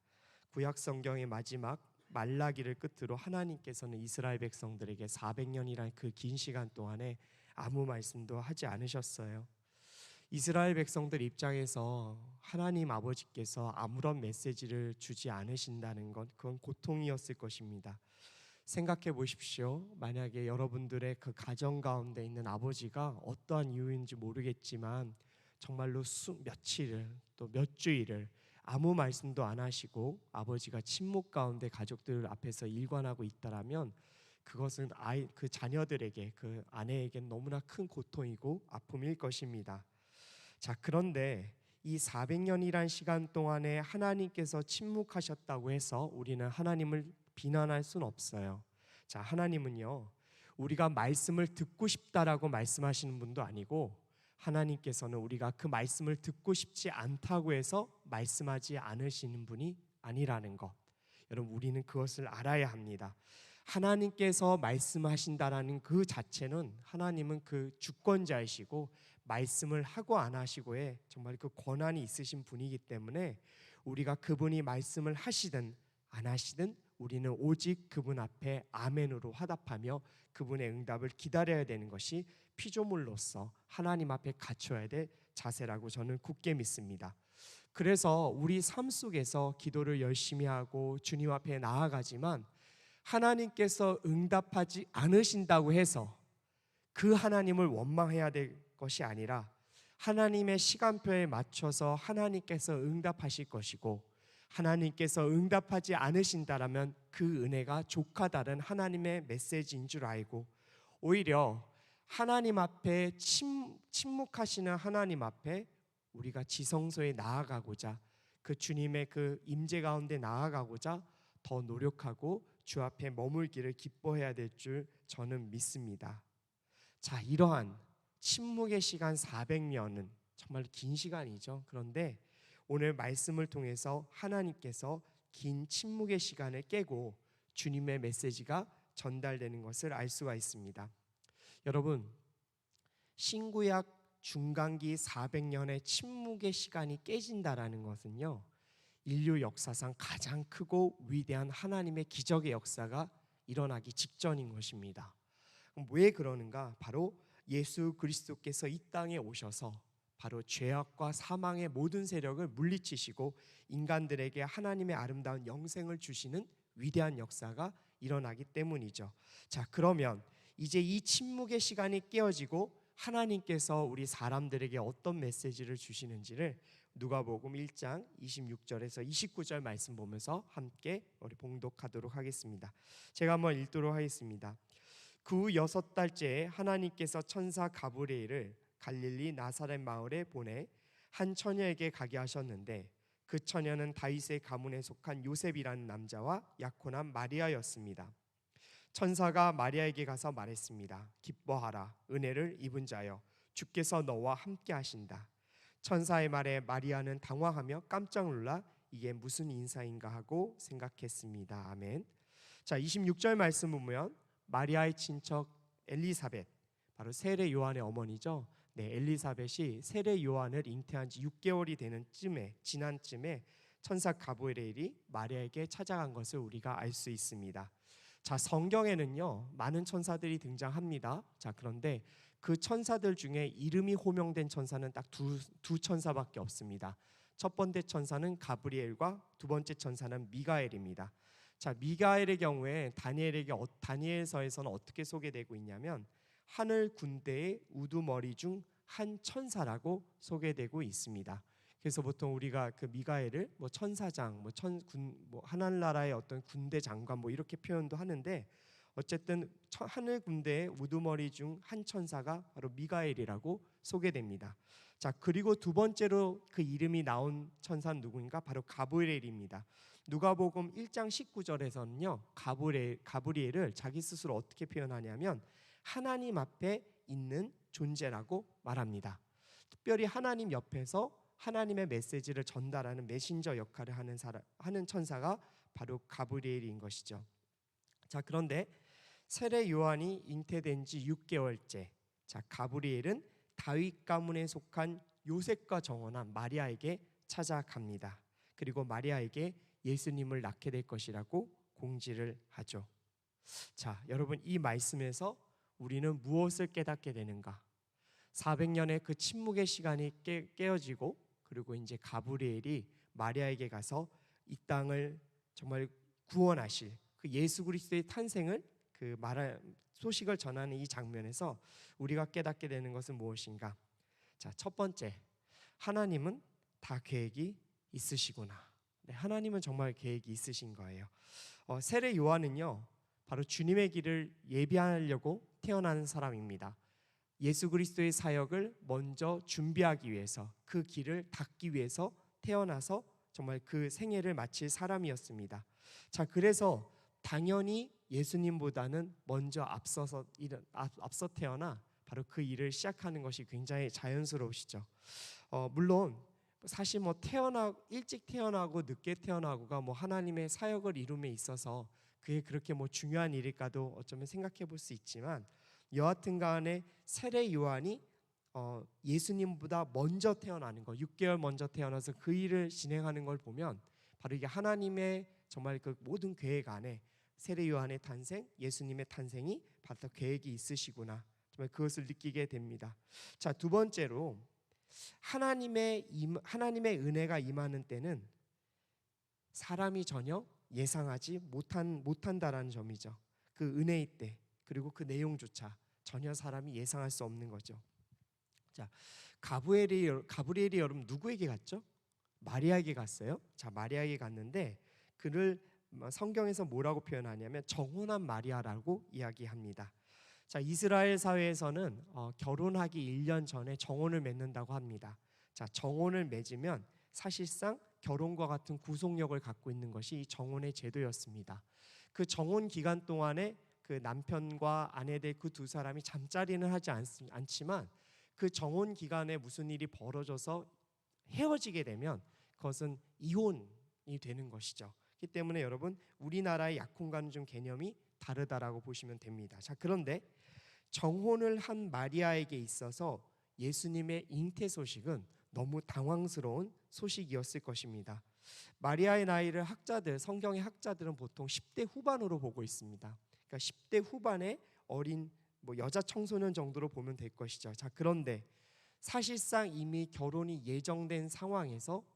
구약 성경의 마지막 말라기를 끝으로 하나님께서는 이스라엘 백성들에게 400년이라는 그 긴 시간 동안에 아무 말씀도 하지 않으셨어요. 이스라엘 백성들 입장에서 하나님 아버지께서 아무런 메시지를 주지 않으신다는 것, 그건 고통이었을 것입니다. 생각해 보십시오. 만약에 여러분들의 그 가정 가운데 있는 아버지가 어떠한 이유인지 모르겠지만 정말로 며칠을 또 몇 주일을 아무 말씀도 안 하시고 아버지가 침묵 가운데 가족들 앞에서 일관하고 있다라면 그것은 그 자녀들에게, 그 아내에겐 너무나 큰 고통이고 아픔일 것입니다. 자, 그런데 이 400년이란 시간 동안에 하나님께서 침묵하셨다고 해서 우리는 하나님을 비난할 수는 없어요. 자, 하나님은요, 우리가 말씀을 듣고 싶다라고 말씀하시는 분도 아니고 하나님께서는 우리가 그 말씀을 듣고 싶지 않다고 해서 말씀하지 않으시는 분이 아니라는 것, 여러분 우리는 그것을 알아야 합니다. 하나님께서 말씀하신다라는 그 자체는 하나님은 그 주권자이시고 말씀을 하고 안 하시고에 정말 그 권한이 있으신 분이기 때문에 우리가 그분이 말씀을 하시든 안 하시든 우리는 오직 그분 앞에 아멘으로 화답하며 그분의 응답을 기다려야 되는 것이 피조물로서 하나님 앞에 갖춰야 될 자세라고 저는 굳게 믿습니다. 그래서 우리 삶 속에서 기도를 열심히 하고 주님 앞에 나아가지만 하나님께서 응답하지 않으신다고 해서 그 하나님을 원망해야 될 것이 아니라 하나님의 시간표에 맞춰서 하나님께서 응답하실 것이고, 하나님께서 응답하지 않으신다라면 그 은혜가 조카 다른 하나님의 메시지인 줄 알고, 오히려 하나님 앞에 침묵하시는 하나님 앞에 우리가 지성소에 나아가고자, 그 주님의 그 임재 가운데 나아가고자 더 노력하고 주 앞에 머물기를 기뻐해야 될 줄 저는 믿습니다. 자, 이러한 침묵의 시간 400년은 정말 긴 시간이죠. 그런데 오늘 말씀을 통해서 하나님께서 긴 침묵의 시간을 깨고 주님의 메시지가 전달되는 것을 알 수가 있습니다. 여러분, 신구약 중간기 400년의 침묵의 시간이 깨진다라는 것은요, 인류 역사상 가장 크고 위대한 하나님의 기적의 역사가 일어나기 직전인 것입니다. 왜 그러는가? 바로 예수 그리스도께서 이 땅에 오셔서 바로 죄악과 사망의 모든 세력을 물리치시고 인간들에게 하나님의 아름다운 영생을 주시는 위대한 역사가 일어나기 때문이죠. 자, 그러면 이제 이 침묵의 시간이 깨어지고 하나님께서 우리 사람들에게 어떤 메시지를 주시는지를 누가복음 1장 26절에서 29절 말씀 보면서 함께 우리 봉독하도록 하겠습니다. 제가 한번 읽도록 하겠습니다. 그 후 6달째에 하나님께서 천사 가브리엘을 갈릴리 나사렛 마을에 보내 한 처녀에게 가게 하셨는데, 그 처녀는 다윗의 가문에 속한 요셉이라는 남자와 약혼한 마리아였습니다. 천사가 마리아에게 가서 말했습니다. 기뻐하라, 은혜를 입은 자여, 주께서 너와 함께 하신다. 천사의 말에 마리아는 당황하며 깜짝 놀라 이게 무슨 인사인가 하고 생각했습니다. 아멘. 자, 26절 말씀 보면 마리아의 친척 엘리사벳, 바로 세례 요한의 어머니죠. 네, 엘리사벳이 세례 요한을 잉태한 지 6개월이 되는 지난 쯤에 천사 가브리엘이 마리아에게 찾아간 것을 우리가 알 수 있습니다. 자, 성경에는요 많은 천사들이 등장합니다. 자, 그런데 그 천사들 중에 이름이 호명된 천사는 딱 두 천사밖에 없습니다. 첫 번째 천사는 가브리엘과 두 번째 천사는 미가엘입니다. 자, 미가엘의 경우에 다니엘서에서는 어떻게 소개되고 있냐면 하늘 군대의 우두머리 중 한 천사라고 소개되고 있습니다. 그래서 보통 우리가 그 미가엘을 뭐 천사장, 뭐 하늘나라의 어떤 군대 장관 뭐 이렇게 표현도 하는데, 어쨌든 하늘 군대의 우두머리 중 한 천사가 바로 미가엘이라고 소개됩니다. 자, 그리고 두 번째로 그 이름이 나온 천사는 누구인가? 바로 가브리엘입니다. 누가복음 1장 19절에서는요, 가브리엘을 자기 스스로 어떻게 표현하냐면 하나님 앞에 있는 존재라고 말합니다. 특별히 하나님 옆에서 하나님의 메시지를 전달하는 메신저 역할을 하는 천사가 바로 가브리엘인 것이죠. 자, 그런데 세례 요한이 잉태된 지 6개월째, 자, 가브리엘은 다윗 가문에 속한 요셉과 정혼한 마리아에게 찾아갑니다. 그리고 마리아에게 예수님을 낳게 될 것이라고 공지를 하죠. 자, 여러분, 이 말씀에서 우리는 무엇을 깨닫게 되는가? 400년의 그 침묵의 시간이 깨어지고, 그리고 이제 가브리엘이 마리아에게 가서 이 땅을 정말 구원하실 그 예수 그리스도의 탄생을 소식을 전하는 이 장면에서 우리가 깨닫게 되는 것은 무엇인가? 자, 첫 번째, 하나님은 다 계획이 있으시구나. 네, 하나님은 정말 계획이 있으신 거예요. 세례 요한은요, 바로 주님의 길을 예비하려고 태어나는 사람입니다. 예수 그리스도의 사역을 먼저 준비하기 위해서, 그 길을 닦기 위해서 태어나서 정말 그 생애를 마칠 사람이었습니다. 자, 그래서 당연히 예수님보다는 먼저 앞서 태어나 바로 그 일을 시작하는 것이 굉장히 자연스러우시죠. 물론 사실 일찍 태어나고 늦게 태어나고가 하나님의 사역을 이룸에 있어서 그게 그렇게 중요한 일일까도 어쩌면 생각해 볼 수 있지만, 여하튼 간에 세례 요한이 예수님보다 먼저 태어나는 거, 6개월 먼저 태어나서 그 일을 진행하는 걸 보면 바로 이게 하나님의 정말 그 모든 계획 안에 세례 요한의 탄생, 예수님의 탄생이 바로 계획이 있으시구나, 정말 그것을 느끼게 됩니다. 자, 두 번째로 하나님의 은혜가 임하는 때는 사람이 전혀 예상하지 못한다라는 점이죠. 그 은혜의 때, 그리고 그 내용조차 전혀 사람이 예상할 수 없는 거죠. 자, 가브리엘이 여러분 누구에게 갔죠? 마리아에게 갔어요. 자, 마리아에게 갔는데 그를 성경에서 뭐라고 표현하냐면 정혼한 마리아라고 이야기합니다. 자, 이스라엘 사회에서는 결혼하기 1년 전에 정혼을 맺는다고 합니다. 자, 정혼을 맺으면 사실상 결혼과 같은 구속력을 갖고 있는 것이 이 정혼의 제도였습니다. 그 정혼 기간 동안에 그 남편과 아내들 그 두 사람이 잠자리는 하지 않지만 그 정혼 기간에 무슨 일이 벌어져서 헤어지게 되면 그것은 이혼이 되는 것이죠. 그렇기 때문에 여러분, 우리나라의 약혼과는 좀 개념이 다르다라고 보시면 됩니다. 자, 그런데 정혼을 한 마리아에게 있어서 예수님의 잉태 소식은 너무 당황스러운 소식이었을 것입니다. 마리아의 나이를 성경의 학자들은 보통 10대 후반으로 보고 있습니다. 그러니까 10대 후반의 어린 여자 청소년 정도로 보면 될 것이죠. 자, 그런데 사실상 이미 결혼이 예정된 상황에서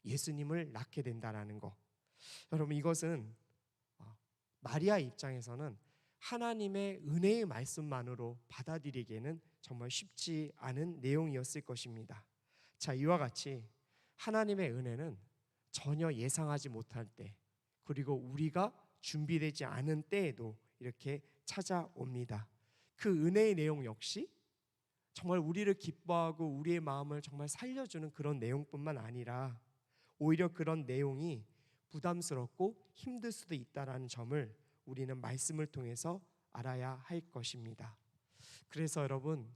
예수님을 낳게 된다라는 거. 여러분, 이것은 마리아 입장에서는 하나님의 은혜의 말씀만으로 받아들이기에는 정말 쉽지 않은 내용이었을 것입니다. 자, 이와 같이 하나님의 은혜는 전혀 예상하지 못할 때, 그리고 우리가 준비되지 않은 때에도 이렇게 찾아옵니다. 그 은혜의 내용 역시 정말 우리를 기뻐하고 우리의 마음을 정말 살려주는 그런 내용뿐만 아니라 오히려 그런 내용이 부담스럽고 힘들 수도 있다는 점을 우리는 말씀을 통해서 알아야 할 것입니다. 그래서 여러분,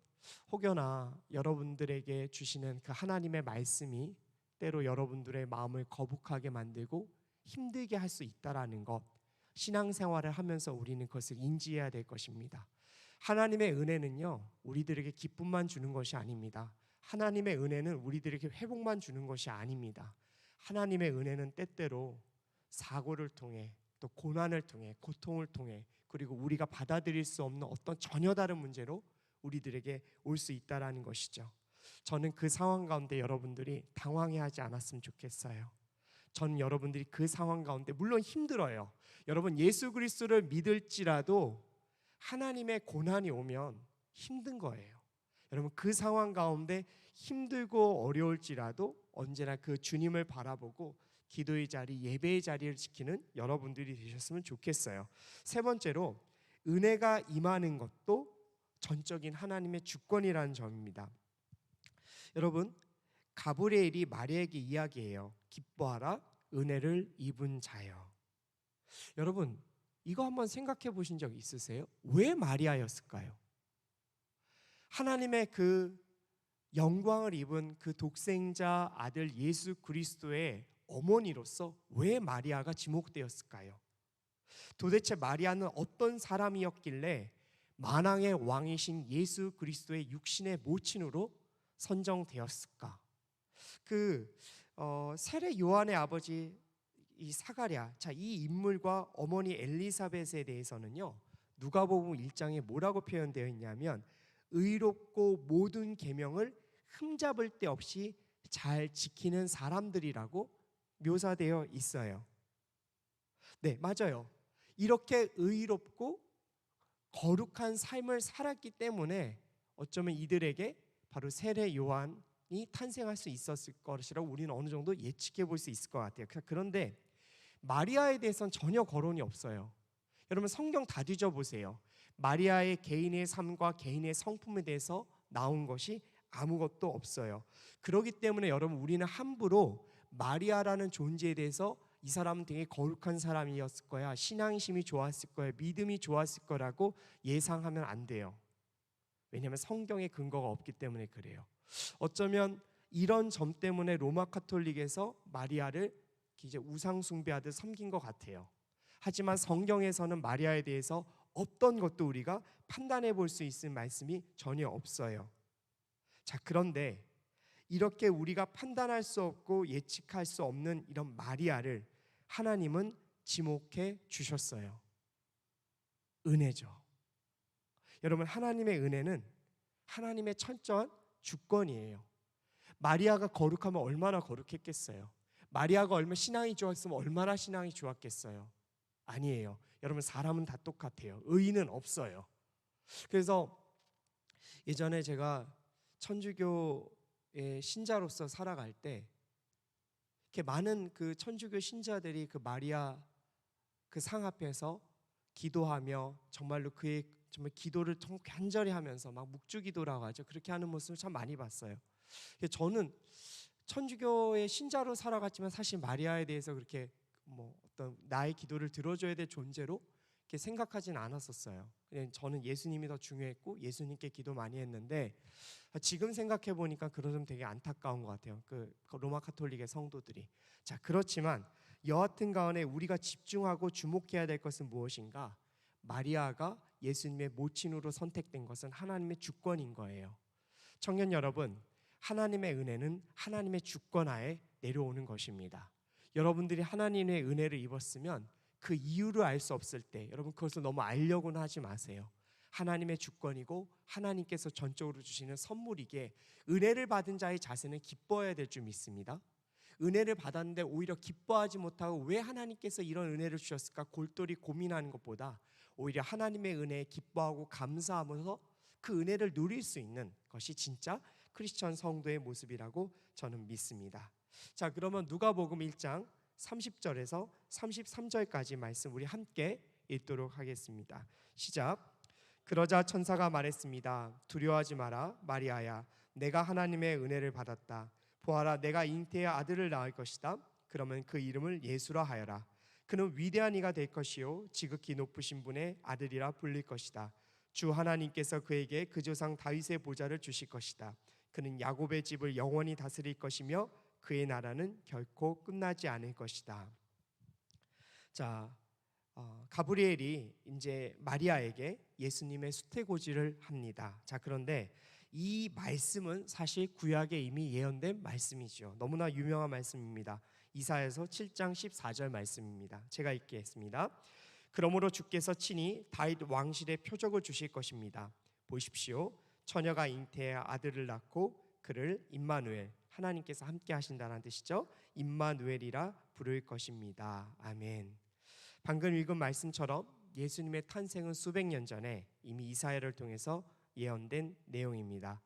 혹여나 여러분들에게 주시는 그 하나님의 말씀이 때로 여러분들의 마음을 거북하게 만들고 힘들게 할 수 있다라는 것, 신앙생활을 하면서 우리는 그것을 인지해야 될 것입니다. 하나님의 은혜는요, 우리들에게 기쁨만 주는 것이 아닙니다. 하나님의 은혜는 우리들에게 회복만 주는 것이 아닙니다. 하나님의 은혜는 때때로 사고를 통해, 또 고난을 통해, 고통을 통해, 그리고 우리가 받아들일 수 없는 어떤 전혀 다른 문제로 우리들에게 올 수 있다라는 것이죠. 저는 그 상황 가운데 여러분들이 당황해하지 않았으면 좋겠어요. 저는 여러분들이 그 상황 가운데 물론 힘들어요. 여러분 예수 그리스도를 믿을지라도 하나님의 고난이 오면 힘든 거예요. 여러분 그 상황 가운데 힘들고 어려울지라도 언제나 그 주님을 바라보고 기도의 자리, 예배의 자리를 지키는 여러분들이 되셨으면 좋겠어요. 세 번째로 은혜가 임하는 것도 전적인 하나님의 주권이라는 점입니다. 여러분 가브리엘이 마리아에게 이야기해요. 기뻐하라 은혜를 입은 자여. 여러분 이거 한번 생각해 보신 적 있으세요? 왜 마리아였을까요? 하나님의 그 영광을 입은 그 독생자 아들 예수 그리스도의 어머니로서 왜 마리아가 지목되었을까요? 도대체 마리아는 어떤 사람이었길래 만왕의 왕이신 예수 그리스도의 육신의 모친으로 선정되었을까? 세례 요한의 아버지 이 사가랴, 이 인물과 어머니 엘리사벳에 대해서는요 누가복음 1장에 뭐라고 표현되어 있냐면 의롭고 모든 계명을 흠잡을 데 없이 잘 지키는 사람들이라고 묘사되어 있어요. 네, 맞아요. 이렇게 의롭고 거룩한 삶을 살았기 때문에 어쩌면 이들에게 바로 세례 요한이 탄생할 수 있었을 것이라고 우리는 어느 정도 예측해 볼 수 있을 것 같아요. 그런데 마리아에 대해서는 전혀 거론이 없어요. 여러분 성경 다 뒤져보세요. 마리아의 개인의 삶과 개인의 성품에 대해서 나온 것이 아무것도 없어요. 그렇기 때문에 여러분 우리는 함부로 마리아라는 존재에 대해서 이 사람은 되게 거룩한 사람이었을 거야, 신앙심이 좋았을 거야, 믿음이 좋았을 거라고 예상하면 안 돼요. 왜냐하면 성경에 근거가 없기 때문에 그래요. 어쩌면 이런 점 때문에 로마 카톨릭에서 마리아를 이제 우상 숭배하듯 섬긴 것 같아요. 하지만 성경에서는 마리아에 대해서 어떤 것도 우리가 판단해 볼 수 있을 말씀이 전혀 없어요. 자, 그런데 이렇게 우리가 판단할 수 없고 예측할 수 없는 이런 마리아를 하나님은 지목해 주셨어요. 은혜죠. 여러분 하나님의 은혜는 하나님의 철저한 주권이에요. 마리아가 거룩하면 얼마나 거룩했겠어요. 마리아가 얼마나 신앙이 좋았으면 얼마나 신앙이 좋았겠어요. 아니에요. 여러분 사람은 다 똑같아요. 의인은 없어요. 그래서 예전에 제가 천주교의 신자로서 살아갈 때 이렇게 많은 그 천주교 신자들이 그 마리아 그 상 앞에서 기도하며 정말로 그의 정말 기도를 간절히 하면서 막 묵주기도라고 하죠. 그렇게 하는 모습을 참 많이 봤어요. 저는 천주교의 신자로 살아갔지만 사실 마리아에 대해서 그렇게 어떤 나의 기도를 들어줘야 될 존재로 이렇게 생각하진 않았었어요. 그냥 저는 예수님이 더 중요했고 예수님께 기도 많이 했는데 지금 생각해 보니까 그런 점 되게 안타까운 것 같아요. 그 로마 카톨릭의 성도들이. 자, 그렇지만 여하튼 간에 우리가 집중하고 주목해야 될 것은 무엇인가? 마리아가 예수님의 모친으로 선택된 것은 하나님의 주권인 거예요. 청년 여러분, 하나님의 은혜는 하나님의 주권하에 내려오는 것입니다. 여러분들이 하나님의 은혜를 입었으면 그 이유를 알 수 없을 때 여러분 그것을 너무 알려고는 하지 마세요. 하나님의 주권이고 하나님께서 전적으로 주시는 선물이기에 은혜를 받은 자의 자세는 기뻐해야 될 줄 믿습니다. 은혜를 받았는데 오히려 기뻐하지 못하고 왜 하나님께서 이런 은혜를 주셨을까 골똘히 고민하는 것보다 오히려 하나님의 은혜에 기뻐하고 감사하면서 그 은혜를 누릴 수 있는 것이 진짜 크리스천 성도의 모습이라고 저는 믿습니다. 자, 그러면 누가복음 1장 30절에서 33절까지 말씀 우리 함께 읽도록 하겠습니다. 시작. 그러자 천사가 말했습니다. 두려워하지 마라 마리아야, 내가 하나님의 은혜를 받았다. 보아라, 내가 잉태의 아들을 낳을 것이다. 그러면 그 이름을 예수라 하여라. 그는 위대한 이가 될 것이요 지극히 높으신 분의 아들이라 불릴 것이다. 주 하나님께서 그에게 그 조상 다윗의 보좌를 주실 것이다. 그는 야곱의 집을 영원히 다스릴 것이며 그의 나라는 결코 끝나지 않을 것이다. 자, 가브리엘이 이제 마리아에게 예수님의 수태고지를 합니다. 자, 그런데 이 말씀은 사실 구약에 이미 예언된 말씀이죠. 너무나 유명한 말씀입니다. 이사야서 7장 14절 말씀입니다. 제가 읽겠습니다. 그러므로 주께서 친히 다윗 왕실의 표적을 주실 것입니다. 보십시오, 처녀가 잉태의 아들을 낳고 그를 임마누엘, 하나님께서 함께 하신다는 뜻이죠. 임마누엘이라 부를 것입니다. 아멘. 방금 읽은 말씀처럼 예수님의 탄생은 수백 년 전에 이미 이사야를 통해서 예언된 내용입니다.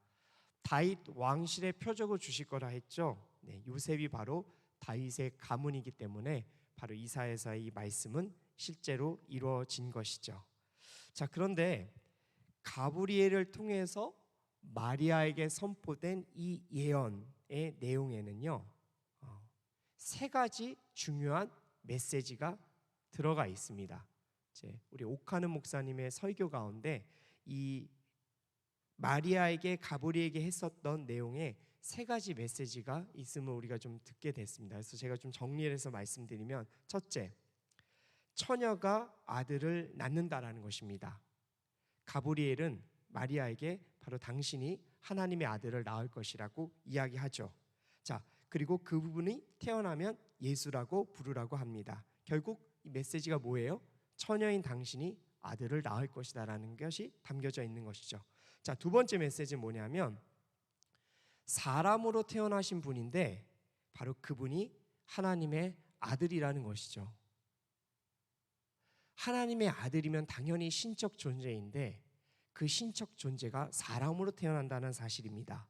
다윗 왕실의 표적을 주실 거라 했죠. 네, 요셉이 바로 다윗의 가문이기 때문에 바로 이사야서의 이 말씀은 실제로 이루어진 것이죠. 자, 그런데 가브리엘을 통해서 마리아에게 선포된 이 예언의 내용에는요, 세 가지 중요한 메시지가 들어가 있습니다. 우리 오카는 목사님의 설교 가운데 이 마리아에게 가브리엘에게 했었던 내용에 세 가지 메시지가 있음을 우리가 좀 듣게 됐습니다. 그래서 제가 좀 정리해서 말씀드리면, 첫째, 처녀가 아들을 낳는다라는 것입니다. 가브리엘은 마리아에게 바로 당신이 하나님의 아들을 낳을 것이라고 이야기하죠. 자, 그리고 그 부분이 태어나면 예수라고 부르라고 합니다. 결국 이 메시지가 뭐예요? 처녀인 당신이 아들을 낳을 것이다라는 것이 담겨져 있는 것이죠. 자, 두 번째 메시지는 뭐냐면, 사람으로 태어나신 분인데 바로 그분이 하나님의 아들이라는 것이죠. 하나님의 아들이면 당연히 신적 존재인데 그 신적 존재가 사람으로 태어난다는 사실입니다.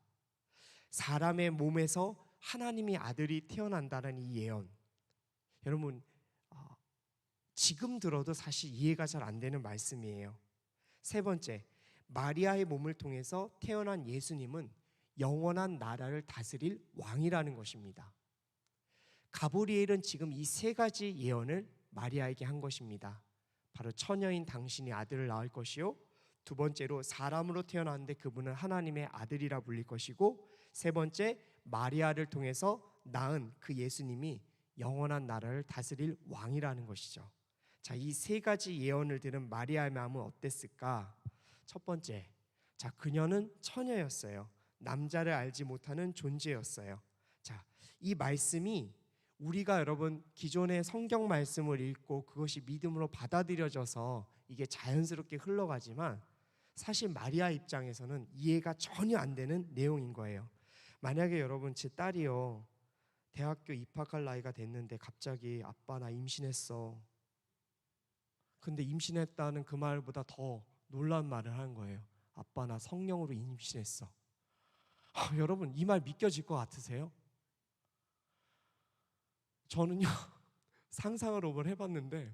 사람의 몸에서 하나님의 아들이 태어난다는 이 예언, 여러분 지금 들어도 사실 이해가 잘 안 되는 말씀이에요. 세 번째, 마리아의 몸을 통해서 태어난 예수님은 영원한 나라를 다스릴 왕이라는 것입니다. 가브리엘은 지금 이 세 가지 예언을 마리아에게 한 것입니다. 바로 처녀인 당신이 아들을 낳을 것이요, 두 번째로 사람으로 태어났는데 그분은 하나님의 아들이라 불릴 것이고, 세 번째, 마리아를 통해서 낳은 그 예수님이 영원한 나라를 다스릴 왕이라는 것이죠. 자, 이 세 가지 예언을 들은 마리아의 마음은 어땠을까? 첫 번째, 자, 그녀는 처녀였어요. 남자를 알지 못하는 존재였어요. 자, 이 말씀이 우리가 여러분 기존의 성경 말씀을 읽고 그것이 믿음으로 받아들여져서 이게 자연스럽게 흘러가지만 사실 마리아 입장에서는 이해가 전혀 안 되는 내용인 거예요. 만약에 여러분 제 딸이요, 대학교 입학할 나이가 됐는데 갑자기 아빠 나 임신했어. 근데 임신했다는 그 말보다 더 놀라운 말을 하는 거예요. 아빠 나 성령으로 임신했어. 여러분 이 말 믿겨질 것 같으세요? 저는요 상상을 한번 해봤는데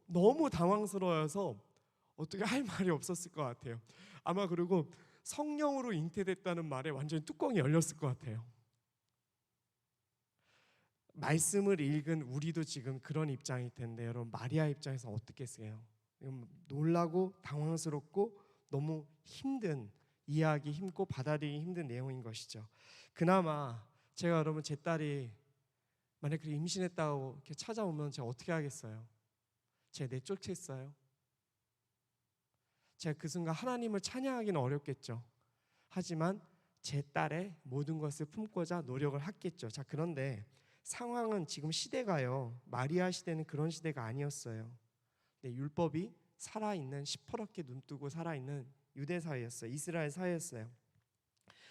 너무 당황스러워서 어떻게 할 말이 없었을 것 같아요. 아마 그리고 성령으로 잉태됐다는 말에 완전히 뚜껑이 열렸을 것 같아요. 말씀을 읽은 우리도 지금 그런 입장일 텐데 여러분 마리아 입장에서 어떻겠어요? 놀라고 당황스럽고 너무 힘든, 이해하기 힘고 받아들이기 힘든 내용인 것이죠. 그나마 제가 여러분 제 딸이 만약 그렇게 임신했다고 이렇게 찾아오면 제가 어떻게 하겠어요? 제가 내쫓겠어요? 제가 그 순간 하나님을 찬양하기는 어렵겠죠. 하지만 제 딸의 모든 것을 품고자 노력을 했겠죠. 자, 그런데 상황은 지금 시대가요, 마리아 시대는 그런 시대가 아니었어요. 율법이 살아있는, 시퍼렇게 눈뜨고 살아있는 유대 사회였어요. 이스라엘 사회였어요.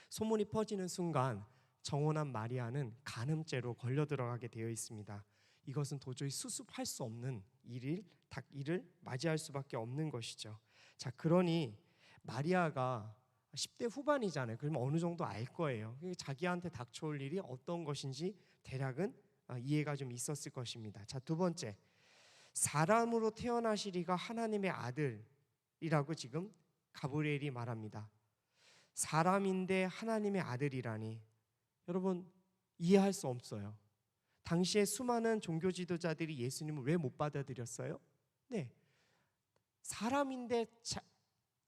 소문이 퍼지는 순간 정혼한 마리아는 간음죄로 걸려 들어가게 되어 있습니다. 이것은 도저히 수습할 수 없는 일을 맞이할 수밖에 없는 것이죠. 자, 그러니 마리아가 10대 후반이잖아요. 그러면 어느 정도 알 거예요. 자기한테 닥쳐올 일이 어떤 것인지 대략은 이해가 좀 있었을 것입니다. 자, 두 번째, 사람으로 태어나시리가 하나님의 아들이라고 지금 가브리엘이 말합니다. 사람인데 하나님의 아들이라니 여러분 이해할 수 없어요. 당시에 수많은 종교 지도자들이 예수님을 왜 못 받아들였어요? 네, 사람인데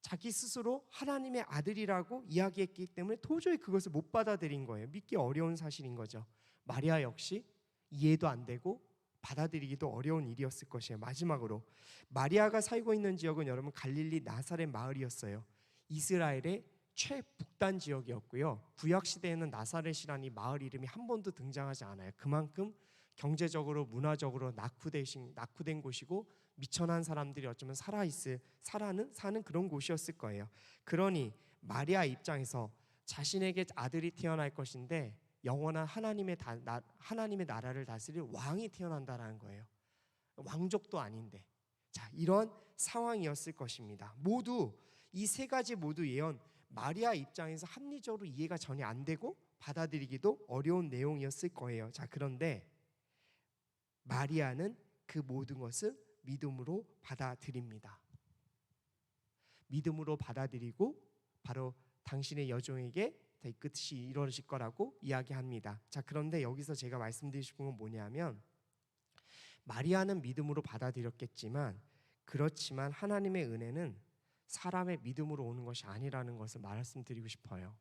자기 스스로 하나님의 아들이라고 이야기했기 때문에 도저히 그것을 못 받아들인 거예요. 믿기 어려운 사실인 거죠. 마리아 역시 이해도 안 되고 받아들이기도 어려운 일이었을 것이에요. 마지막으로 마리아가 살고 있는 지역은 여러분 갈릴리 나사렛 마을이었어요. 이스라엘의 최북단 지역이었고요. 구약 시대에는 나사렛이라는 이 마을 이름이 한 번도 등장하지 않아요. 그만큼 경제적으로 문화적으로 낙후된 곳이고 미천한 사람들이 어쩌면 사는 그런 곳이었을 거예요. 그러니 마리아 입장에서 자신에게 아들이 태어날 것인데 영원한 하나님의 나라를 다스릴 왕이 태어난다라는 거예요. 왕족도 아닌데. 자, 이런 상황이었을 것입니다. 모두 이 세 가지 모두 예언, 마리아 입장에서 합리적으로 이해가 전혀 안 되고 받아들이기도 어려운 내용이었을 거예요. 자, 그런데 마리아는 그 모든 것을 믿음으로 받아들입니다. 믿음으로 받아들이고 바로 당신의 여종에게 이 끝이 이루어질 거라고 이야기합니다. 자, 그런데 여기서 제가 말씀드리고 싶은 건 뭐냐면, 마리아는 믿음으로 받아들였겠지만 그렇지만 하나님의 은혜는 사람의 믿음으로 오는 것이 아니라는 것을 말씀드리고 싶어요.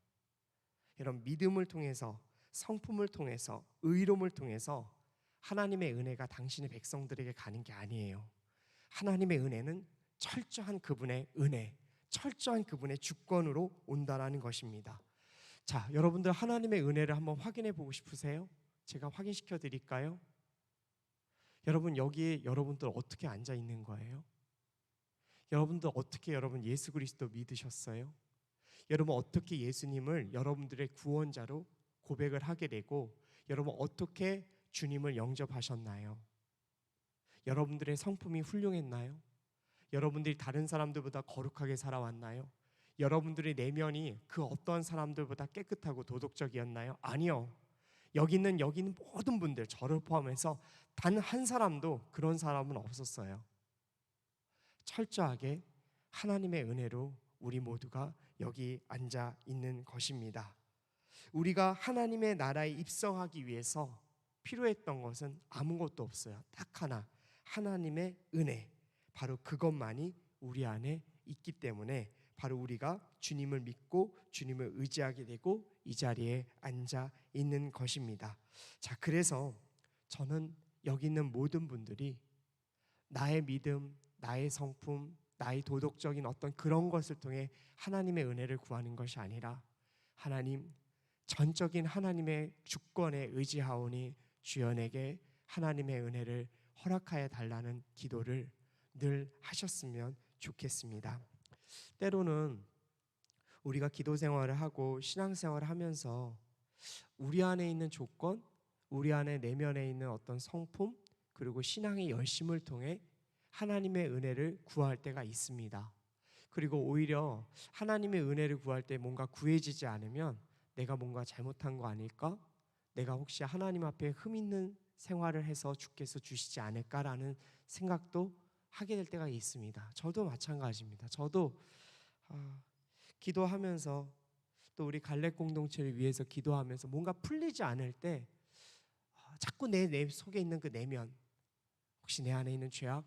여러분, 믿음을 통해서, 성품을 통해서, 의로움을 통해서 하나님의 은혜가 당신의 백성들에게 가는 게 아니에요. 하나님의 은혜는 철저한 그분의 은혜, 철저한 그분의 주권으로 온다라는 것입니다. 자, 여러분들 하나님의 은혜를 한번 확인해 보고 싶으세요? 제가 확인시켜 드릴까요? 여러분, 여기에 여러분들 어떻게 앉아 있는 거예요? 여러분들 어떻게 예수 그리스도 믿으셨어요? 여러분 어떻게 예수님을 여러분들의 구원자로 고백을 하게 되고 여러분 어떻게 주님을 영접하셨나요? 여러분들의 성품이 훌륭했나요? 여러분들이 다른 사람들보다 거룩하게 살아왔나요? 여러분들의 내면이 그 어떤 사람들보다 깨끗하고 도덕적이었나요? 아니요. 여기 있는 모든 분들, 저를 포함해서 단 한 사람도 그런 사람은 없었어요. 철저하게 하나님의 은혜로 우리 모두가 여기 앉아 있는 것입니다. 우리가 하나님의 나라에 입성하기 위해서 필요했던 것은 아무것도 없어요. 딱 하나, 하나님의 은혜. 바로 그것만이 우리 안에 있기 때문에 바로 우리가 주님을 믿고 주님을 의지하게 되고 이 자리에 앉아 있는 것입니다. 자, 그래서 저는 여기 있는 모든 분들이 나의 믿음, 나의 성품, 나의 도덕적인 어떤 그런 것을 통해 하나님의 은혜를 구하는 것이 아니라 하나님, 전적인 하나님의 주권에 의지하오니 주여 내게 하나님의 은혜를 허락하여 달라는 기도를 늘 하셨으면 좋겠습니다. 때로는 우리가 기도 생활을 하고 신앙 생활을 하면서 우리 안에 있는 조건, 우리 안에 내면에 있는 어떤 성품, 그리고 신앙의 열심을 통해 하나님의 은혜를 구할 때가 있습니다. 그리고 오히려 하나님의 은혜를 구할 때 뭔가 구해지지 않으면 내가 뭔가 잘못한 거 아닐까? 내가 혹시 하나님 앞에 흠 있는 생활을 해서 주께서 주시지 않을까라는 생각도 하게 될 때가 있습니다. 저도 마찬가지입니다. 저도 기도하면서 또 우리 갈렙 공동체를 위해서 기도하면서 뭔가 풀리지 않을 때 자꾸 내 속에 있는 그 내면, 혹시 내 안에 있는 죄악,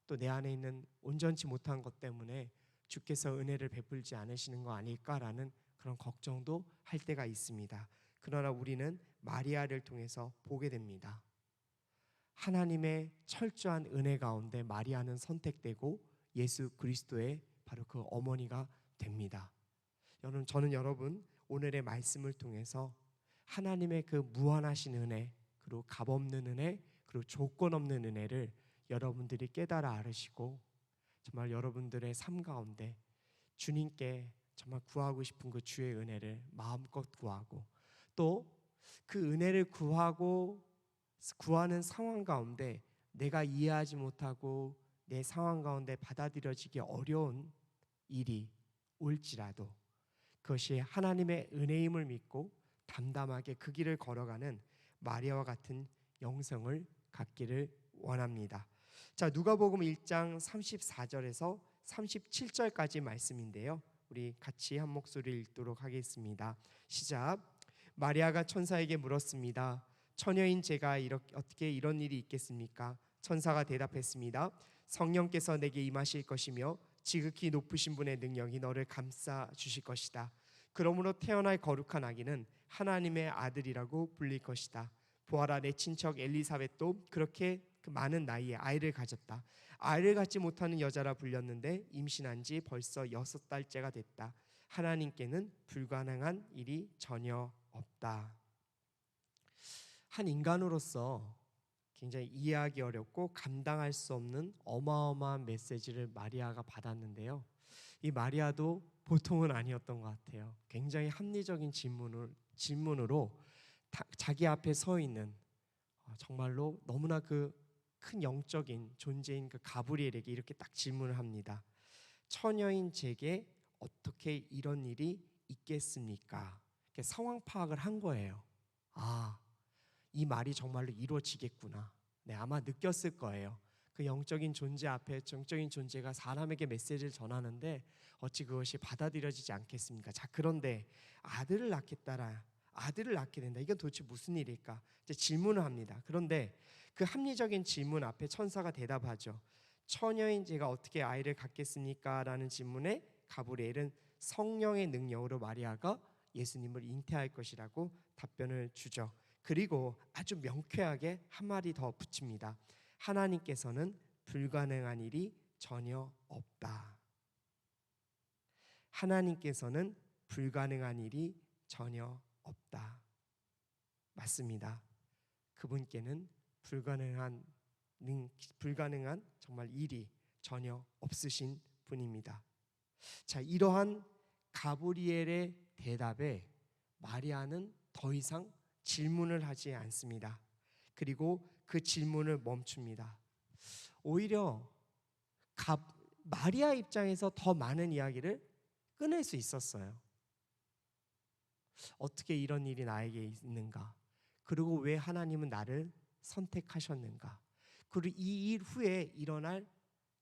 또 내 안에 있는 온전치 못한 것 때문에 주께서 은혜를 베풀지 않으시는 거 아닐까라는 그런 걱정도 할 때가 있습니다. 그러나 우리는 마리아를 통해서 보게 됩니다. 하나님의 철저한 은혜 가운데 마리아는 선택되고 예수 그리스도의 바로 그 어머니가 됩니다. 여러분, 저는 여러분 오늘의 말씀을 통해서 하나님의 그 무한하신 은혜, 그리고 값없는 은혜, 그리고 조건 없는 은혜를 여러분들이 깨달아 알으시고 정말 여러분들의 삶 가운데 주님께 정말 구하고 싶은 그 주의 은혜를 마음껏 구하고 또 그 은혜를 구하는 상황 가운데 내가 이해하지 못하고 내 상황 가운데 받아들여지기 어려운 일이 올지라도 그것이 하나님의 은혜임을 믿고 담담하게 그 길을 걸어가는 마리아와 같은 영성을 갖기를 원합니다. 자, 누가복음 1장 34절에서 37절까지 말씀인데요. 우리 같이 한 목소리 읽도록 하겠습니다. 시작. 마리아가 천사에게 물었습니다. 처녀인 제가 어떻게 이런 일이 있겠습니까? 천사가 대답했습니다. 성령께서 내게 임하실 것이며 지극히 높으신 분의 능력이 너를 감싸 주실 것이다. 그러므로 태어날 거룩한 아기는 하나님의 아들이라고 불릴 것이다. 보아라, 내 친척 엘리사벳도 그렇게 그 많은 나이에 아이를 가졌다. 아이를 갖지 못하는 여자라 불렸는데 임신한 지 벌써 6달째가 됐다. 하나님께는 불가능한 일이 전혀 없다. 한 인간으로서 굉장히 이해하기 어렵고 감당할 수 없는 어마어마한 메시지를 마리아가 받았는데요. 이 마리아도 보통은 아니었던 것 같아요. 굉장히 합리적인 질문으로 자기 앞에 서 있는 정말로 너무나 그 큰 영적인 존재인 그 가브리엘에게 이렇게 딱 질문을 합니다. 처녀인 제게 어떻게 이런 일이 있겠습니까? 이렇게 상황 파악을 한 거예요. 아, 이 말이 정말로 이루어지겠구나. 네, 아마 느꼈을 거예요. 그 영적인 존재 앞에 정적인 존재가 사람에게 메시지를 전하는데 어찌 그것이 받아들여지지 않겠습니까? 자, 그런데 아들을 낳게 된다. 이건 도대체 무슨 일일까? 이제 질문을 합니다. 그런데 그 합리적인 질문 앞에 천사가 대답하죠. 처녀인 제가 어떻게 아이를 갖겠습니까? 라는 질문에 가브리엘은 성령의 능력으로 마리아가 예수님을 잉태할 것이라고 답변을 주죠. 그리고 아주 명쾌하게 한 마디 더 붙입니다. 하나님께서는 불가능한 일이 전혀 없다. 하나님께서는 불가능한 일이 전혀 없다. 맞습니다. 그분께는 불가능한 정말 일이 전혀 없으신 분입니다. 자, 이러한 가브리엘의 대답에 마리아는 더 이상 질문을 하지 않습니다. 그리고 그 질문을 멈춥니다. 오히려 마리아 입장에서 더 많은 이야기를 꺼낼 수 있었어요. 어떻게 이런 일이 나에게 있는가? 그리고 왜 하나님은 나를 선택하셨는가? 그리고 이 일 후에 일어날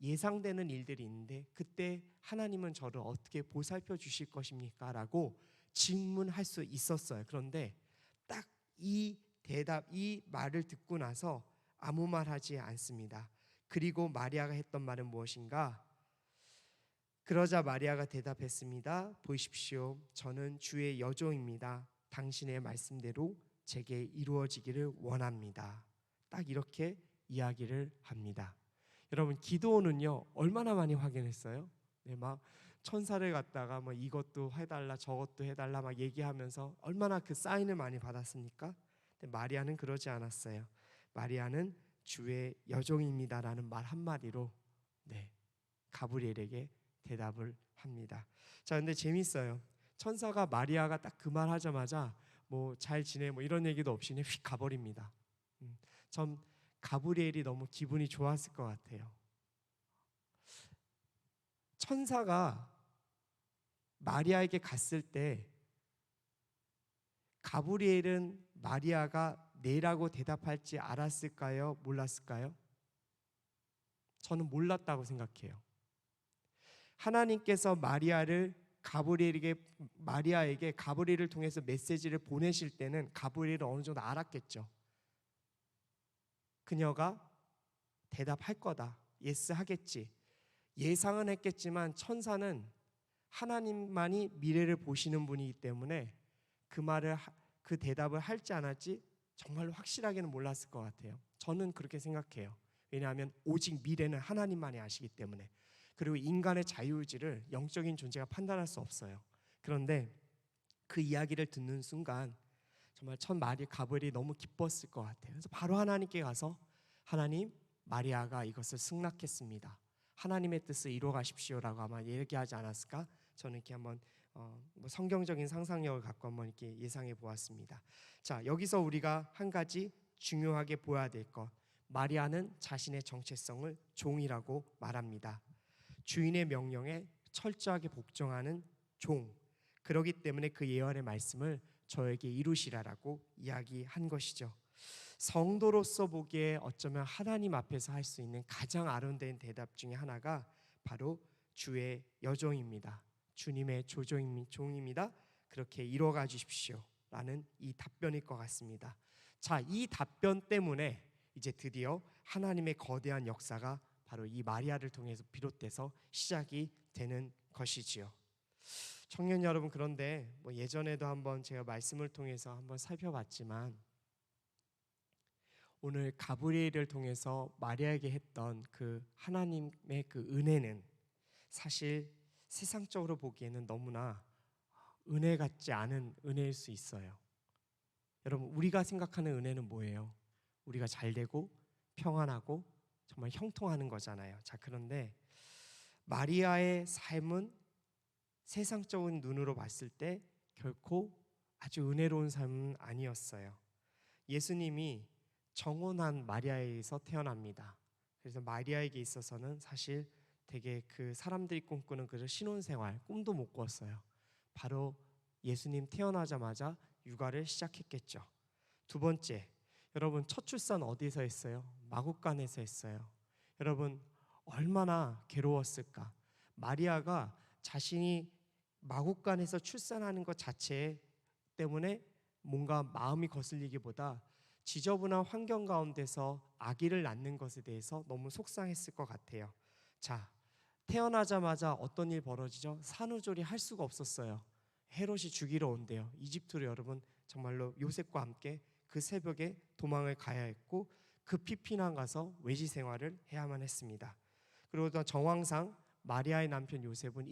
예상되는 일들이 있는데 그때 하나님은 저를 어떻게 보살펴 주실 것입니까? 라고 질문할 수 있었어요. 그런데 딱 이 말을 듣고 나서 아무 말 하지 않습니다. 그리고 마리아가 했던 말은 무엇인가? 그러자 마리아가 대답했습니다. 보십시오. 저는 주의 여종입니다. 당신의 말씀대로 제게 이루어지기를 원합니다. 딱 이렇게 이야기를 합니다. 여러분, 기도원은요 얼마나 많이 확인했어요? 네, 막 천사를 갖다가 뭐 이것도 해달라 저것도 해달라 막 얘기하면서 얼마나 그 사인을 많이 받았습니까? 근데 마리아는 그러지 않았어요. 마리아는 주의 여종입니다라는 말 한마디로 가브리엘에게 대답을 합니다. 자, 근데 재밌어요. 천사가 마리아가 딱 그 말 하자마자 뭐 잘 지내 뭐 이런 얘기도 없이 그냥 휙 가버립니다. 전 가브리엘이 너무 기분이 좋았을 것 같아요. 천사가 마리아에게 갔을 때 가브리엘은 마리아가 네라고 대답할지 알았을까요? 몰랐을까요? 저는 몰랐다고 생각해요. 하나님께서 마리아에게 가브리엘을 통해서 메시지를 보내실 때는 가브리엘은 어느 정도 알았겠죠. 그녀가 대답할 거다. 예스 하겠지. 예상은 했겠지만 천사는 하나님만이 미래를 보시는 분이기 때문에 그 대답을 할지 안 할지 정말로 확실하게는 몰랐을 것 같아요. 저는 그렇게 생각해요. 왜냐하면 오직 미래는 하나님만이 아시기 때문에. 그리고 인간의 자유의지를 영적인 존재가 판단할 수 없어요. 그런데 그 이야기를 듣는 순간 정말 가브리엘이 너무 기뻤을 것 같아요. 그래서 바로 하나님께 가서 하나님, 마리아가 이것을 승낙했습니다. 하나님의 뜻을 이루어 가십시오라고 아마 얘기하지 않았을까? 저는 이렇게 한번 성경적인 상상력을 갖고 한번 이렇게 예상해 보았습니다. 자, 여기서 우리가 한 가지 중요하게 보아야 될 것. 마리아는 자신의 정체성을 종이라고 말합니다. 주인의 명령에 철저하게 복종하는 종. 그렇기 때문에 그 예언의 말씀을 저에게 이루시라라고 이야기한 것이죠. 성도로서 보기에 어쩌면 하나님 앞에서 할 수 있는 가장 아름다운 대답 중에 하나가 바로 주의 여종입니다. 주님의 종입니다. 그렇게 이루어가 주십시오 라는 이 답변일 것 같습니다. 자, 이 답변 때문에 이제 드디어 하나님의 거대한 역사가 바로 이 마리아를 통해서 비롯돼서 시작이 되는 것이지요. 청년 여러분, 그런데 예전에도 한번 제가 말씀을 통해서 한번 살펴봤지만 오늘 가브리엘을 통해서 마리아에게 했던 그 하나님의 그 은혜는 사실 세상적으로 보기에는 너무나 은혜 같지 않은 은혜일 수 있어요. 여러분, 우리가 생각하는 은혜는 뭐예요? 우리가 잘되고 평안하고 정말 형통하는 거잖아요. 자, 그런데 마리아의 삶은 세상적인 눈으로 봤을 때 결코 아주 은혜로운 삶은 아니었어요. 예수님이 정혼한 마리아에서 태어납니다. 그래서 마리아에게 있어서는 사실 되게 그 사람들이 꿈꾸는 그 신혼생활 꿈도 못 꿨어요. 바로 예수님 태어나자마자 육아를 시작했겠죠. 두 번째, 여러분 첫 출산 어디서 했어요? 마구간에서 했어요. 여러분 얼마나 괴로웠을까? 마리아가 자신이 마구간에서 출산하는 것 자체 때문에 뭔가 마음이 거슬리기보다 지저분한 환경 가운데서 아기를 낳는 것에 대해서 너무 속상했을 것 같아요. 자, 태어나자마자 어떤 일 벌어지죠? 산후조리 할 수가 없었어요. 헤롯이 죽이러 온대요. 이집트로 여러분 정말로 요셉과 함께 그 새벽에 도망을 가야 했고 급히 피난 가서 외지 생활을 해야만 했습니다. 그리고 또 정황상 마리아의 남편 요셉은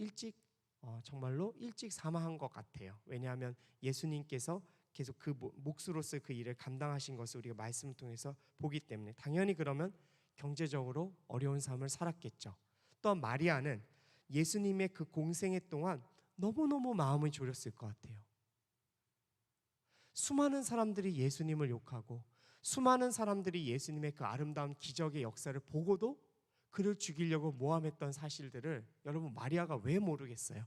정말로 일찍 사망한 것 같아요. 왜냐하면 예수님께서 계속 그 몫으로서 그 일을 감당하신 것을 우리가 말씀을 통해서 보기 때문에 당연히 그러면 경제적으로 어려운 삶을 살았겠죠. 또한 마리아는 예수님의 그 공생애 동안 너무너무 마음이 졸였을 것 같아요. 수많은 사람들이 예수님을 욕하고 수많은 사람들이 예수님의 그 아름다운 기적의 역사를 보고도 그를 죽이려고 모함했던 사실들을 여러분 마리아가 왜 모르겠어요?